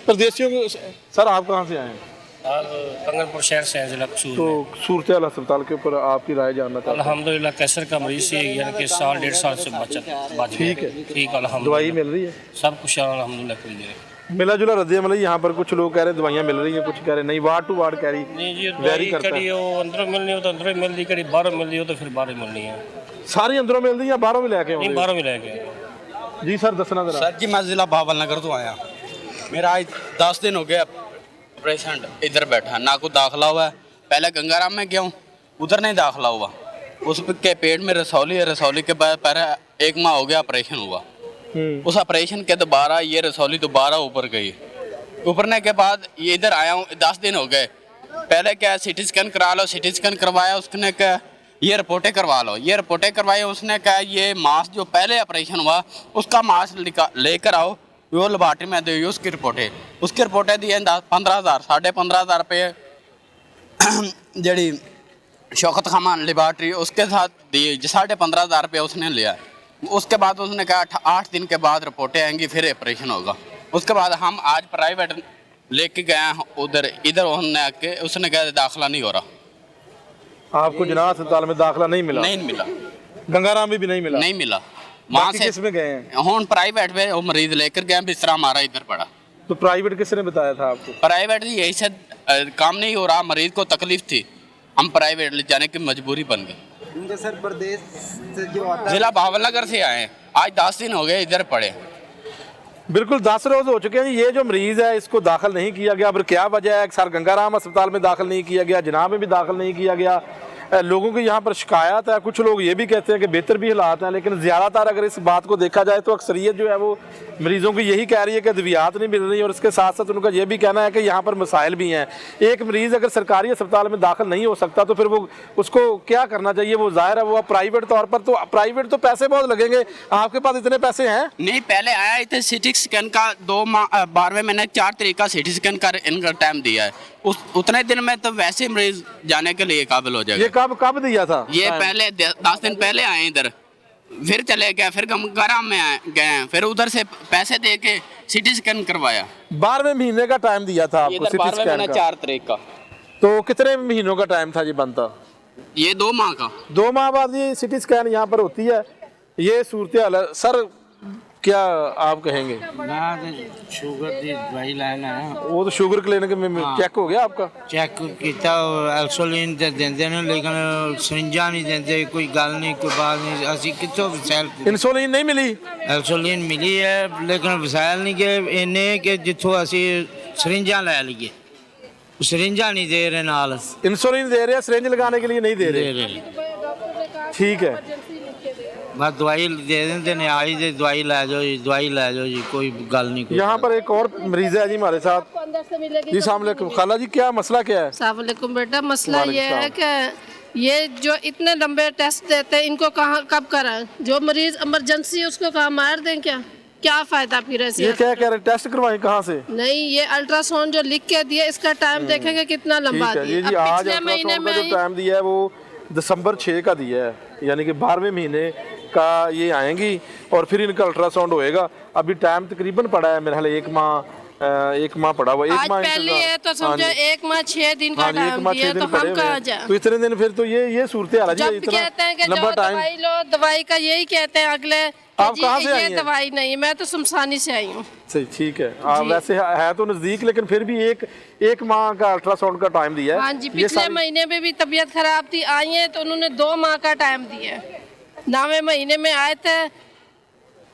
परदेसियों को सर आप कहाँ से आए हैं? पंगलपुर शहर से है, जिला कसूर। तो सूरत हाल अस्पताल के ऊपर आपकी राय जानना चाहता हूं। अल्हम्दुलिल्लाह कैंसर का मरीज से यानी कि 1.5 साल से बच ठीक है, ठीक अल्हम्दुलिल्लाह। दवाई मिल रही है, सब कुछ अल्हम्दुलिल्लाह मिल रही है। मिला जुला रद्द अमल यहाँ पर, कुछ लोग कह रहे दवाइयाँ मिल रही हैं, कुछ कह रहे नहीं, वार्ड टू वार्ड कह रही नहीं जी, वेरी करता है। वो अंदरों मिलनी हो तो अंदरों मिल रही, कड़ी बाहरों मिल रही हो तो फिर बाहरों मिलनी है। सारी अंदरों मिल रही है, बाहरों में लेके? नहीं, बाहरों में लेके। जी सर दसना जरा। सर जी मैं ज़िला भावल नगर तो आया, मेरा आज 10 दिन हो गया पेशेंट इधर बैठा, ना को दाखिला हुआ है। पहले गंगाराम में गया हूँ, उधर नहीं दाखिला हुआ, उसके पेट में रसौली है, रसौली के बाद पहले 1 माह हो गया ऑपरेशन हुआ। उस ऑपरेशन के दोबारा ये रसौली दोबारा ऊपर गई, ऊपरने के बाद ये इधर आया हूँ, 10 दिन हो गए। पहले क्या CT स्कैन करा लो, CT स्कैन करवाया, उसने क्या ये रिपोर्टें करवा लो, ये रिपोर्टें करवाई, उसने कहा ये मांस जो पहले ऑपरेशन हुआ उसका मांस लेकर आओ, वो लेबॉर्ट्री में दी उसकी रिपोर्टें, उसकी रिपोर्टें दी 15,000 15,500 रुपये जड़ी शौकत खामान लेबॉर्ट्री उसके साथ दी, 15,500 रुपये उसने लिया। उसके बाद उसने कहा 8 दिन के बाद रिपोर्टें आएंगी, फिर ऑपरेशन होगा। उसके बाद हम आज प्राइवेट लेके गए उधर, इधर उन्होंने आके उसने कहा दाखिला नहीं हो रहा। आपको जना अस्पताल में दाखिला नहीं मिला? नहीं मिला। गंगाराम में भी नहीं मिला? नहीं मिला। वहाँ से किस में गए हैं? हम प्राइवेट में वो मरीज लेकर गए, बिस्तरा हमारा इधर पड़ा। तो प्राइवेट किसने बताया था आपको? प्राइवेट यही से काम नहीं हो रहा, मरीज को तकलीफ थी, हम प्राइवेट ले जाने की मजबूरी बन गई। सर प्रदेश से जो आता है, जिला भावल नगर से आए, आज 10 दिन हो गए इधर पड़े। बिल्कुल 10 रोज हो चुके हैं। ये जो मरीज है इसको दाखिल नहीं किया गया, पर क्या वजह है? सर गंगाराम अस्पताल में दाखिल नहीं किया गया, जनाब में भी दाखिल नहीं किया गया। लोगों की यहाँ पर शिकायत है, कुछ लोग ये भी कहते हैं कि बेहतर भी हालात हैं, लेकिन ज़्यादातर अगर इस बात को देखा जाए तो अक्सरियत जो है वो मरीजों की यही कह रही है कि अद्वियात नहीं मिल रही, और इसके साथ साथ उनका ये भी कहना है कि यहाँ पर मसाइल भी हैं। एक मरीज़ अगर सरकारी अस्पताल में दाखिल नहीं हो सकता तो फिर वो उसको क्या करना चाहिए? वो जाहिर है वो प्राइवेट तौर पर, तो प्राइवेट तो पैसे बहुत लगेंगे, आपके पास इतने पैसे हैं नहीं? पहले आया इतने CT स्कैन का 12वें महीने 4 तारीख का CT स्कैन का इनका टाइम दिया है, उतने दिन में तो वैसे मरीज जाने के लिए काबिल हो जाएगा। ये कब दिया था? ये पहले 10 दिन पहले आए इधर, फिर चले गए, फिर गंगाराम में गए, फिर उधर से पैसे दे के CT स्कैन करवाया। 12वें महीने का टाइम दिया था आपको CT स्कैन का? 4 तारीख का। तो कितने महीनों का टाइम था ये बनता? ये 2 माह का। 2 माह बाद ये सिटी स्कैन यहाँ पर होती है। ये सूरत हाल है सर, क्या आप कहेंगे? शुगर की दवाई लेना है, वो तो शुगर क्लिनिक में चेक हो गया आपका? चेक किया, इंसुलिन तो देंगे ने, लेकिन सिरिंजा नहीं देंगे, कोई गल नहीं, कोई बात नहीं। असी कितों वसैल, इंसुलिन नहीं मिली? इंसुलिन मिली है, लेकिन वसैल नहीं के इन्ने कि जिथों असी सिरिंजा लै लीए, सिरिंजा नहीं दे रहे नाल। इंसुलिन दे रहे हैं, सिरिंज लगाने के लिए नहीं दे रहे। ठीक है, बस दवाई दे देते ने, आई दे दवाई लै जाओ जी, दवाई लै जाओ जी, कोई गल नहीं। यहाँ पर एक और मरीज है जी हमारे साथ जी। सलाम खाला जी, क्या मसला क्या है? सलाम बेटा, मसला ये है कि ये जो इतने लंबे टेस्ट देते हैं, इनको कहाँ कब कराएं? जो मरीज इमरजेंसी है उसको कहाँ मार दें? क्या फायदा फिर ऐसे? ये क्या कह रहे, टेस्ट करवाएं कहाँ से? नहीं, ये अल्ट्रासाउंड जो लिख के दिए, इसका टाइम देखेंगे कितना लंबा दिया। अब पिछले महीने में जो टाइम दिया है वो दिसंबर 6 का दिया है, यानी कि 12वें महीने का ये आएंगी और फिर इनका अल्ट्रासाउंड होएगा। अभी टाइम तकरीबन पड़ा है मेरे ख्याल 1 माह पड़ा हुआ। 1 माह पहले है तो समझो 1 माह 6 दिन का टाइम दिया, तो हम कहाँ जाए? तो इतने दिन फिर तो ये सूरत हाल है जी। जब कहते हैं कि जो दवाई लो, दवाई का यही कहते हैं अगले, आप कहाँ से आई हैं? दवाई नहीं, मैं तो शमशानी से आई हूँ। सही, ठीक है। आप वैसे है तो नजदीक, लेकिन फिर भी एक माह का अल्ट्रासाउंड का टाइम दिया है। हाँ जी, पिछले महीने में भी तबीयत खराब थी, आई है तो उन्होंने 2 माह का टाइम दिया है। 9वें महीने में आए थे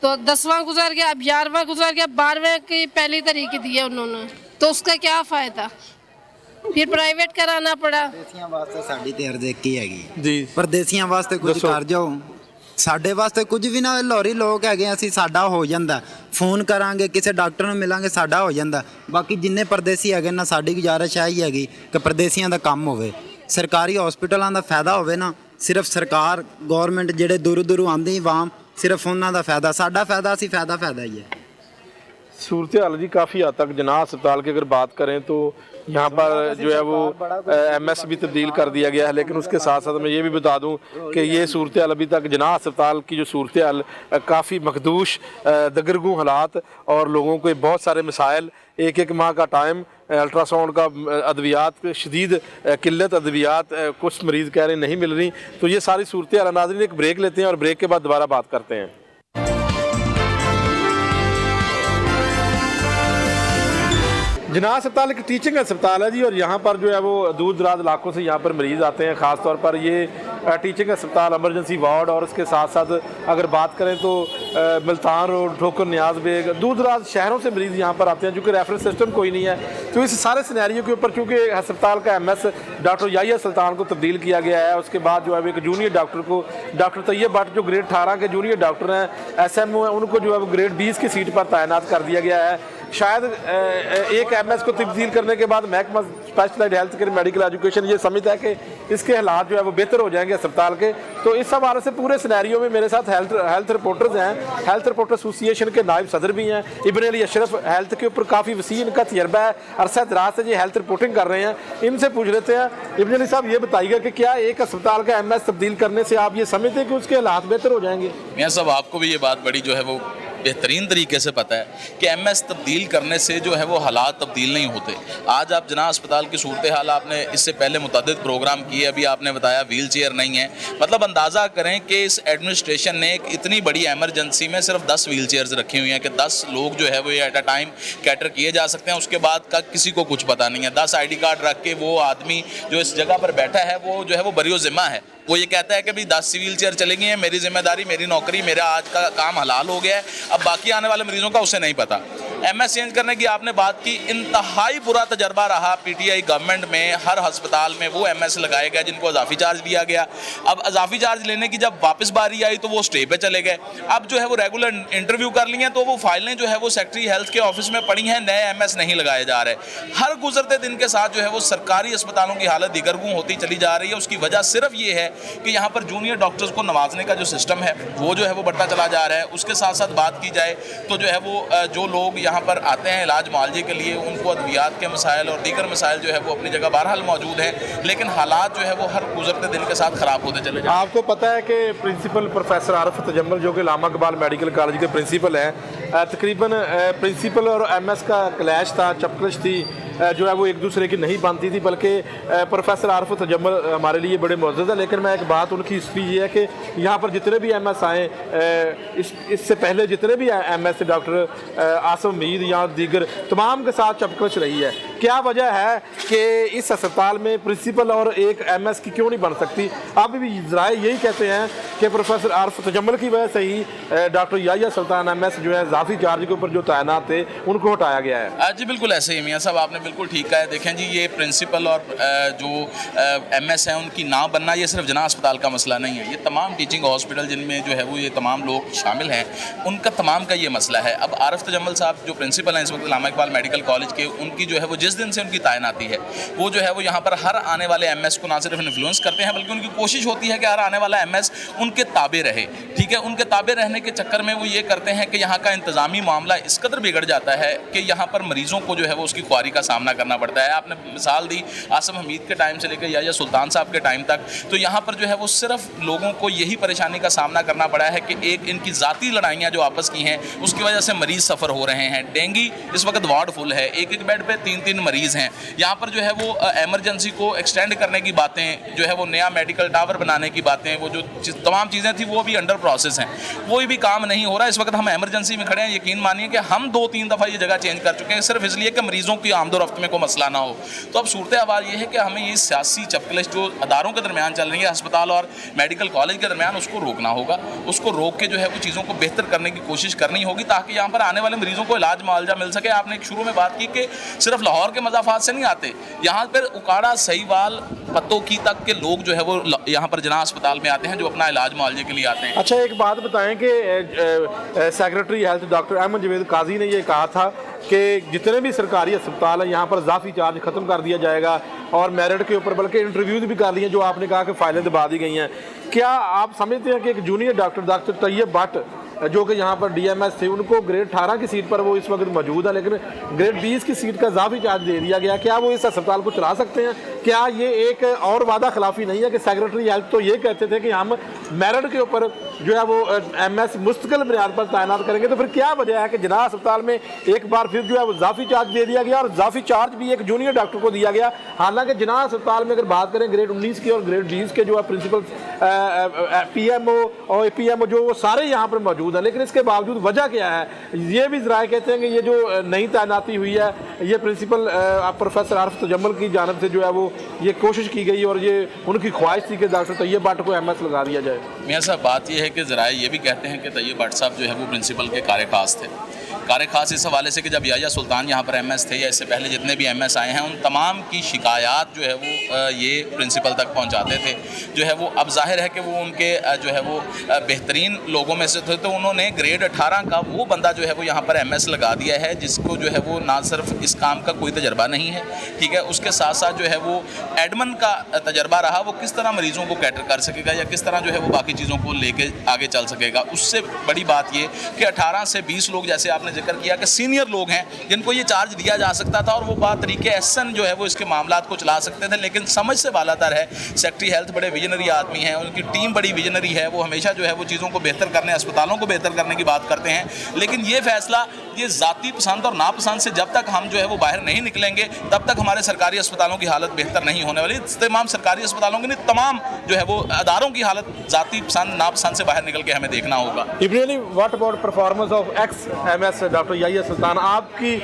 तो 10वां गुजर गया, अब 11वां गुजर गया, 12वें की पहली तारीख दी है उन्होंने, तो उसका क्या फायदा? फिर प्राइवेट कराना पड़ा। परदेसियां वास्ते साडी ते अर्ज एक ही हैगी जी, परदेसियां वास्ते कुछ कर जाओ, ਸਾਡੇ ਵਾਸਤੇ ਕੁਝ ਵੀ ਨਾ। ਲੋਰੀ ਲੋਕ ਹੈਗੇ ਅਸੀਂ, ਸਾਡਾ ਹੋ ਜਾਂਦਾ, ਫੋਨ ਕਰਾਂਗੇ, ਕਿਸੇ ਡਾਕਟਰ ਨੂੰ ਮਿਲਾਂਗੇ, ਸਾਡਾ ਹੋ ਜਾਂਦਾ। ਬਾਕੀ ਜਿੰਨੇ ਪਰਦੇਸੀ ਹੈਗੇ ਨਾ, ਸਾਡੀ ਗੁਜ਼ਾਰਿਸ਼ ਆਹੀ ਹੈਗੀ ਕਿ ਪਰਦੇਸੀਆਂ ਦਾ ਕੰਮ ਹੋਵੇ, ਸਰਕਾਰੀ ਹਸਪੀਟਲਾਂ ਦਾ ਫਾਇਦਾ ਹੋਵੇ ਨਾ। ਸਿਰਫ ਸਰਕਾਰ ਗਵਰਨਮੈਂਟ ਜਿਹੜੇ ਦੂਰੋਂ ਦੂਰੋਂ ਆਉਂਦੀ ਆਵਾਮ, सिर्फ उन्होंने फायदा, साडा फायदा, असी फायदा ही है। सूरत हाल जी काफ़ी हद तक जनाह अस्पताल की अगर बात करें तो यहाँ पर जो है वो MS भी तब्दील कर दिया गया है, लेकिन उसके साथ साथ मैं ये भी बता दूँ कि ये सूरत हाल अभी तक जनाह अस्पताल की जो सूरत हाल काफ़ी मखदूश, दगरगू हालात और लोगों को बहुत सारे मसाइल, 1 माह का टाइम, अल्ट्रासाउंड का, अद्वियात शदीद किल्लत, अद्वियात कुछ मरीज़ कह रहे हैं नहीं मिल रही। तो ये सारी सूरत हाल। नाज़रीन, एक ब्रेक लेते हैं और ब्रेक के बाद दोबारा बात करते हैं। जनाह अस्पताल एक टीचिंग अस्पताल है जी, और यहाँ पर जो है वो दूर दराज इलाकों से यहाँ पर मरीज़ आते हैं। ख़ास तौर पर ये टीचिंग अस्पताल, एमरजेंसी वार्ड, और उसके साथ साथ अगर बात करें तो मुल्तान रोड, ठोकर नियाज बेग, दूर दराज शहरों से मरीज़ यहाँ पर आते हैं, क्योंकि रेफरेंस सिस्टम कोई नहीं है। तो इस सारे सिनेरियो के ऊपर चूँकि अस्पताल का MS डॉक्टर याहिया सुल्तान को तब्दील किया गया है, उसके बाद जो है एक जूनियर डॉक्टर को, डॉक्टर तैयब भट्ट जो ग्रेड 18 के जूनियर डॉक्टर हैं, SMO हैं, उनको जो है वो ग्रेड 20 की सीट पर तैनात कर दिया गया है। शायद एक MS को तब्दील करने के बाद महकमा specialized health care medical education ये समझता है कि इसके हालात जो है वो बेहतर हो जाएंगे अस्पताल के। तो इस हवाले से पूरे सिनेरियो में मेरे साथ हेल्थ रिपोर्टर्स हैं, हेल्थ रिपोर्टर एसोसिएशन के नायब सदर भी हैं। इब्न अली अशरफ हेल्थ के ऊपर काफ़ी वसी इनका तजर्बा है, अरसा दराज से ये हेल्थ रिपोर्टिंग कर रहे हैं, इनसे पूछ लेते हैं। इब्न अली साहब, ये बताइएगा कि क्या एक अस्पताल का MS तब्दील करने से आप ये समझते हैं कि उसके हालात बेहतर हो जाएंगे? मियाँ साहब, आपको भी ये बात बड़ी जो है वो बेहतरीन तरीके से पता है कि MS तब्दील करने से जो है वो हालात तब्दील नहीं होते। आज आप जनाह अस्पताल की सूरत हाल, आपने इससे पहले मुतअद्दिद प्रोग्राम किए, अभी आपने बताया व्हील चेयर नहीं है। मतलब अंदाज़ा करें कि इस एडमिनिस्ट्रेशन ने एक इतनी बड़ी एमरजेंसी में सिर्फ 10 व्हील चेयर्स रखी हुई हैं कि 10 लोग जो है वो एट अ टाइम कैटर किए जा सकते हैं। उसके बाद का किसी को कुछ पता नहीं है। 10 ID कार्ड रख के वो आदमी जो इस जगह पर बैठा है वो जो है वो बरियो ज़िम्मा है। वो ये कहता है कि भाई 10 व्हील चेयर चलेंगी हैं, मेरी जिम्मेदारी, मेरी नौकरी, मेरा आज का काम हलाल हो गया है। अब बाकी आने वाले मरीजों का उसे नहीं पता। MS चेंज करने की आपने बात की, इंतहाई बुरा तजर्बा रहा PTI गवर्नमेंट में। हर अस्पताल में वो MS लगाए गए जिनको अजाफी चार्ज दिया गया। अब अजाफी चार्ज लेने की जब वापस बारी आई तो वो स्टे पे चले गए। अब जो है वो रेगुलर इंटरव्यू कर लिए तो वो फाइलें जो है वो सेक्रेटरी हेल्थ के ऑफिस में पड़ी हैं, नए MS नहीं लगाए जा रहे। हर गुजरते दिन के साथ जो है वो सरकारी अस्पतालों की हालत दिगरगू होती चली जा रही है। उसकी वजह सिर्फ ये है कि यहाँ पर जूनियर डॉक्टर्स को नवाजने का जो सिस्टम है वो जो है वो बढ़ता चला जा रहा है। उसके साथ साथ बात की जाए तो जो है वो जो लोग यहाँ पर आते हैं इलाज मुआलजे के लिए, उनको अद्वियात के मसाइल और दीगर मसाइल जो है वो अपनी जगह बहरहाल मौजूद हैं, लेकिन हालात जो है वो हर गुजरते दिन के साथ ख़राब होते चले जाते हैं। आपको पता है कि प्रिंसिपल प्रोफेसर आरिफ तजम्मल जो कि लामा इकबाल मेडिकल कॉलेज के प्रिंसिपल हैं, तकरीबन प्रिंसिपल और MS का क्लैश था, चपकश थी। जो है वो एक दूसरे की नहीं बनती थी, बल्कि प्रोफेसर आरिफ तजम्मुल हमारे लिए बड़े मुअज़्ज़ज़ है। लेकिन मैं एक बात उनकी हिस्ट्री ये है कि यहाँ पर जितने भी MS आए, इससे पहले जितने भी MS डॉक्टर आसिम हमीद या दीगर तमाम के साथ चपकच रही है। क्या वजह है कि इस अस्पताल में प्रिंसिपल और एक MS की क्यों नहीं बन सकती? आप भी ज़राए यही कहते हैं कि प्रोफेसर आरिफ तजम्मुल की वजह से ही डॉक्टर याहिया सुल्तान MS जो है इजाफी चार्ज के ऊपर जो तैनात थे उनको हटाया गया है। जी बिल्कुल ऐसे ही मियाँ साहब, आपने बिल्कुल ठीक कहा है। देखें जी, ये प्रिंसिपल और जो MS हैं उनकी ना बनना ये सिर्फ जना अस्पताल का मसला नहीं है, ये तमाम टीचिंग हॉस्पिटल जिनमें जो है वो ये तमाम लोग शामिल हैं उनका तमाम का ये मसला है। अब आरिफ तजम्मुल साहब जो प्रिंसिपल हैं इस वक्त अल्लामा इकबाल मेडिकल कॉलेज के, उनकी जो है वो जिस दिन से उनकी तैनाती है वो जो है वो यहाँ पर हर आने वाले MS को ना सिर्फ इन्फ्लुएंस करते हैं बल्कि उनकी कोशिश होती है कि हर आने वाला MS उनके ताबे रहे। ठीक है, उनके ताबे रहने के चक्कर में वो ये करते हैं कि यहाँ का इंतज़ामी मामला इस कदर बिगड़ जाता है कि यहाँ पर मरीज़ों को जो है वो उसकी ख्वारी का सामना करना पड़ता है। आपने मिसाल दी आसिम हमीद के टाइम से लेकर याहिया सुल्तान साहब के टाइम तक, तो यहाँ पर जो है वो सिर्फ लोगों को यही परेशानी का सामना करना पड़ा है कि एक इनकी ज़ाती लड़ाइयाँ जो आपस की हैं उसकी वजह से मरीज़ सफ़र हो रहे हैं। डेंगी इस वक्त वार्ड फुल है, एक एक बेड पे 3-3 मरीज़ हैं। यहाँ पर जो है वो एमरजेंसी को एक्सटेंड करने की बातें, जो है वो नया मेडिकल टावर बनाने की बातें, वो जो तमाम चीज़ें थी वो भी अंडर प्रोसेस हैं, कोई भी काम नहीं हो रहा। इस वक्त हम एमरजेंसी में खड़े हैं। यकीन मानिए कि हम 2-3 दफ़ा ये जगह चेंज कर चुके हैं सिर्फ इसलिए कि मरीज़ों की आमदोरफ्त में कोई मसला ना हो। तो अब सूरत हाल ये है कि हमें ये सियासी चपकलिश जो अदारों के दरमियान चल रही है, अस्पताल और मेडिकल कॉलेज के दरमियान, उसको रोकना होगा। उसको रोक के जो है वो चीज़ों को बेहतर करने की कोशिश करनी होगी ताकि यहाँ पर आने वाले मरीज़ों को इलाज मुआवजा मिल सके। आपने एक शुरू में बात की कि सिर्फ लाहौर के मज़ाफ़ात से नहीं आते, यहाँ पर उकाड़ा, सहीवाल, पत्तोकी तक के लोग जो है वो यहाँ पर जना अस्पताल में आते हैं जो अपना इलाज मुआवजे के लिए आते हैं। अच्छा, एक बात बताएं कि secretary health doctor Ahmed Javed Qazi ने ये कहा था कि जितने भी सरकारी अस्पताल हैं यहाँ पर इजाफी चार्ज ख़त्म कर दिया जाएगा और मेरिट के ऊपर बल्कि इंटरव्यूज़ भी कर लिए जो आपने कहा कि फाइलें दबा दी गई हैं। क्या आप समझते हैं कि एक जूनियर डॉक्टर तैयब भट्ट जो कि यहाँ पर DMS थे, उनको ग्रेड 18 की सीट पर वो इस वक्त मौजूद है, लेकिन ग्रेड 20 की सीट का इजाफी चार्ज दे दिया गया? क्या वो इस अस्पताल को चला सकते हैं? क्या ये एक और वादा खिलाफी नहीं है कि सेक्रेटरी हेल्थ तो ये कहते थे कि हम मेरिट के ऊपर जो है वो MS मुस्तकिल बुनियाद पर तैनात करेंगे, तो फिर क्या वजह है कि जना अस्पताल में एक बार फिर जो है वो इजाफी चार्ज दे दिया गया और इजाफी चार्ज भी एक जूनियर डॉक्टर को दिया गया? हालांकि जना अस्पताल में अगर बात करें ग्रेड 19 की और ग्रेड 20 के जो है प्रिंसिपल PMO और APMO जो वो सारे यहाँ पर मौजूद है, लेकिन इसके बावजूद वजह क्या है? ये भी ज़रा कहते हैं कि ये जो नई तैनाती हुई है ये प्रिंसिपल प्रोफेसर आरिफ तजम्मुल की जानब से जो है वो ये कोशिश की गई और ये उनकी ख्वाहिश थी कि डॉक्टर तैयब भट्ट को MS लगा दिया जाए। मियाँ साहब, बात ये है कि ज़रा ये भी कहते हैं कि तैयब भट्ट साहब जो है वो प्रिंसिपल के कार खास थे। कार खास इस हवाले से कि जब याहिया सुल्तान यहाँ पर MS थे या इससे पहले जितने भी MS आए हैं उन तमाम की शिकायत जो है वो ये प्रिंसिपल तक पहुँचाते थे। जो है वो अब जाहिर है कि वो उनके जो है वो बेहतरीन लोगों में से थे, तो उन्होंने ग्रेड 18 का वो बंदा जो है वो यहाँ पर MS लगा दिया है जिसको जो है वो ना सिर्फ इस काम का कोई तजर्बा नहीं है, ठीक है, उसके साथ साथ जो है वो एडमिन का तजर्बा रहा, वो किस तरह मरीज़ों को कैटर कर सकेगा या किस तरह जो है वो बाकी चीज़ों को लेके आगे चल सकेगा। उससे बड़ी बात ये कि 18 से 20 लोग, जैसे आपने जिक्र किया कि सीनियर लोग हैं जिनको ये चार्ज दिया जा सकता था और वो बात तरीके SN जो है वो इसके मामलात को चला सकते थे, लेकिन समझ से बालातर है। सेक्रेटरी हेल्थ बड़े विजनरी आदमी हैं, उनकी टीम बड़ी विजनरी है, वो हमेशा जो है वो चीज़ों को बेहतर करने, अस्पतालों को बेहतर करने की बात करते हैं, लेकिन ये फैसला ये ज़ाती पसंद और नापसंद से जब तक हम जो है वो बाहर नहीं निकलेंगे तब तक हमारे सरकारी अस्पतालों की हालत बेहतर नहीं होने वाली। तमाम सरकारी अस्पतालों की नहीं, तमाम जो है वो अदारों की हालत ज़ाती पसंद नापसंद से बाहर निकल के हमें देखना होगा। What about performance of MS doctor Yahya Sultan? आपकी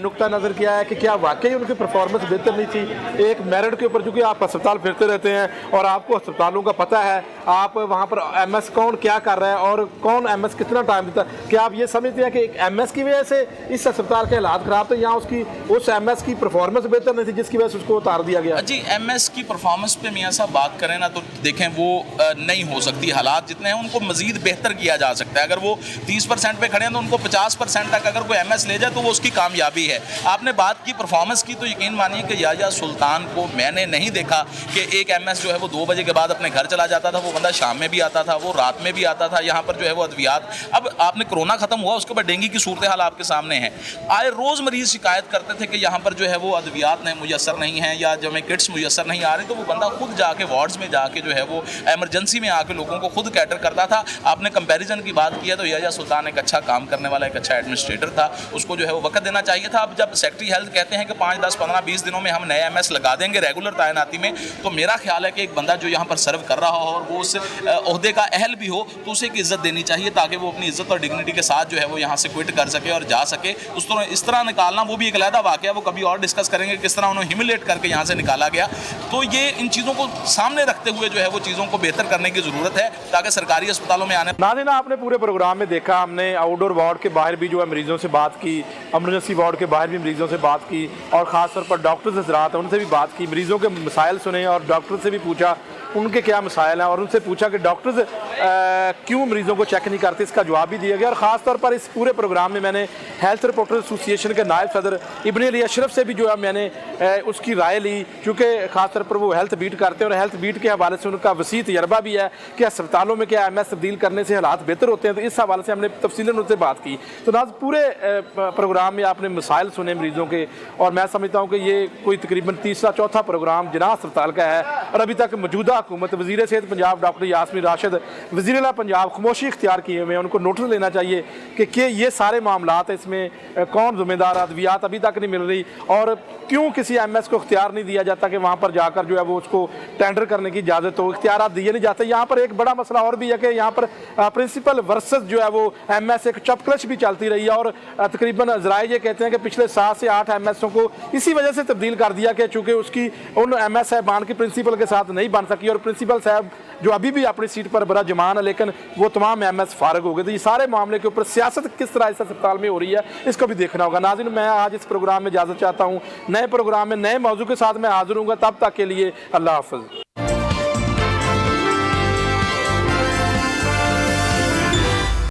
नुक्ता नज़र क्या है कि क्या वाकई उनकी परफॉर्मेंस बेहतर नहीं थी? एक मेरिट के ऊपर, चूँकि आप अस्पताल फिरते रहते हैं और आपको अस्पतालों का पता है, आप वहाँ पर MS कौन क्या कर रहा है और कौन MS कितना टाइम देता है, क्या आप ये समझते हैं कि एक MS की वजह से इस अस्पताल के हालात ख़राब थे या उसकी उस MS की परफॉर्मेंस बेहतर नहीं थी जिसकी वजह से उसको उतार दिया गया? जी, MS की परफॉर्मेंस पे मियाँ साहब बात करें ना तो देखें वो नहीं हो सकती। हालात जितने हैं उनको मज़ीद बेहतर किया जा सकता है। अगर वो 30% पे खड़े हैं तो उनको 50% तक अगर कोई MS ले जाए तो वो उसकी कामयाबी है। आपने बात की परफॉर्मेंस की, तो यकीन मानिए कि याहिया सुल्तान को मैंने नहीं देखा कि एक MS जो है वो 2 बजे के बाद अपने घर चला जाता था। वो बंदा शाम में भी आता था, वो रात में भी आता था। यहाँ पर जो है वो अद्वियात, अब आपने कोरोना ख़त्म हुआ उसके बाद डेंगू की सूरत हाल आपके सामने है। आए रोज़ मरीज़ शिकायत करते थे कि यहाँ पर जो है वो अद्वियात नहीं मुयसर नहीं है या जो हमें किट्स मुयसर नहीं आ रही, तो वो बंदा खुद जाके वार्ड्स में जाके जो है वो एमरजेंसी में आके लोगों को खुद कैटर करता था। आपने कंपैरिजन की बात की है तो याया सुल्तान एक अच्छा काम करने वाला, एक अच्छा एडमिनिस्ट्रेटर था, उसको जो है वो वक्त देना चाहिए था। अब जब सेक्रेटरी हेल्थ कहते हैं कि 5, 10, 15, 20 दिनों में हम नए एमएस लगा देंगे रेगुलर तैनाती में, तो मेरा ख्याल है कि एक बंदा जो यहाँ पर सर्व कर रहा हो और वो उस ओहदे का अहल भी हो तो उसे एक इज्जत देनी चाहिए ताकि वो अपनी इज्जत और डिग्निटी के साथ जो है वो यहाँ से क्विट कर सके और जा सके। इस तरह निकालना वो भी एक अलहदा वाक़या, वो कभी और डिस्कस करेंगे किस तरह उन्हें ह्यूमिलेट करके यहाँ से निकाला गया। तो ये इन चीज़ों को सामने रखते हुए जो है वो चीज़ों को बेहतर करने की ज़रूरत है ताकि सरकारी अस्पतालों में आने। नाज़रीन, आपने पूरे प्रोग्राम में देखा, हमने आउटडोर वार्ड के बाहर भी जो है मरीजों से बात की, एमरजेंसी वार्ड के बाहर भी मरीजों से बात की और ख़ास तौर पर डॉक्टर्स हज़रात हैं उनसे भी बात की, मरीजों के मसाइल सुने और डॉक्टर से भी पूछा उनके क्या मसाइल हैं और उनसे पूछा कि डॉक्टर्स क्यों मरीजों को चेक नहीं करते, इसका जवाब भी दिया गया। और ख़ास तौर पर इस पूरे प्रोग्राम में मैंने हेल्थ रिपोर्टर्स एसोसिएशन के नायब सदर इब्न अली अशरफ से भी जो है मैंने उसकी राय ली, क्योंकि ख़ास तौर पर वो हेल्थ बीट करते हैं और हेल्थ बीट के हवाले से उनका वसी तजर्बा भी है कि अस्पतालों में क्या एमएस तब्दील करने से हालात बेहतर होते हैं। तो इस हवाले से हमने तफसीलन उनसे बात की। तो नाज़ पूरे प्रोग्राम में आपने मसाइल सुने मरीजों के, और मैं समझता हूँ कि ये कोई तकरीबन तीसरा चौथा प्रोग्राम जिनाह अस्पताल का है और अभी तक मौजूदा हुकूमत वज़ीर सेहत पंजाब डॉक्टर यास्मीन राशिद, वज़ीर आला पंजाब खामोशी इख्तियार किए हुए हैं, उनको नोटिस लेना चाहिए कि ये सारे मामलात इसमें कौन ज़िम्मेदार, अद्वियात अभी तक नहीं मिल रही और क्यों किसी एमएस को इख्तियार नहीं दिया जाता कि वहाँ पर जाकर जो है वो उसको टेंडर करने की इजाज़त हो, इख्तियार दिए नहीं जाते। यहाँ पर एक बड़ा मसला और भी है कि यहाँ पर प्रिंसिपल वर्सेस जो है वो एमएस एक चपकलश भी चलती रही है और तकरीबन ज़राए ये कहते हैं कि पिछले 7 से 8 एमएसओं को इसी वजह से तब्दील कर दिया कि चूँकि उसकी उन एमएस साहबान की प्रिंसिपल के साथ नहीं बन सकी और प्रिंसिपल साहब जो अभी भी अपनी सीट पर बड़ा जमान है लेकिन वो तमाम एमएस फारग हो गए। तो ये सारे मामले के ऊपर सियासत किस तरह इस अस्पताल में हो रही है इसको भी देखना होगा। नाज़रीन, मैं आज इस प्रोग्राम में इजाज़त चाहता हूँ, नए प्रोग्राम में नए मौजू के साथ मैं हाजिर हूँगा, तब तक के लिए अल्लाह हाफ़िज़।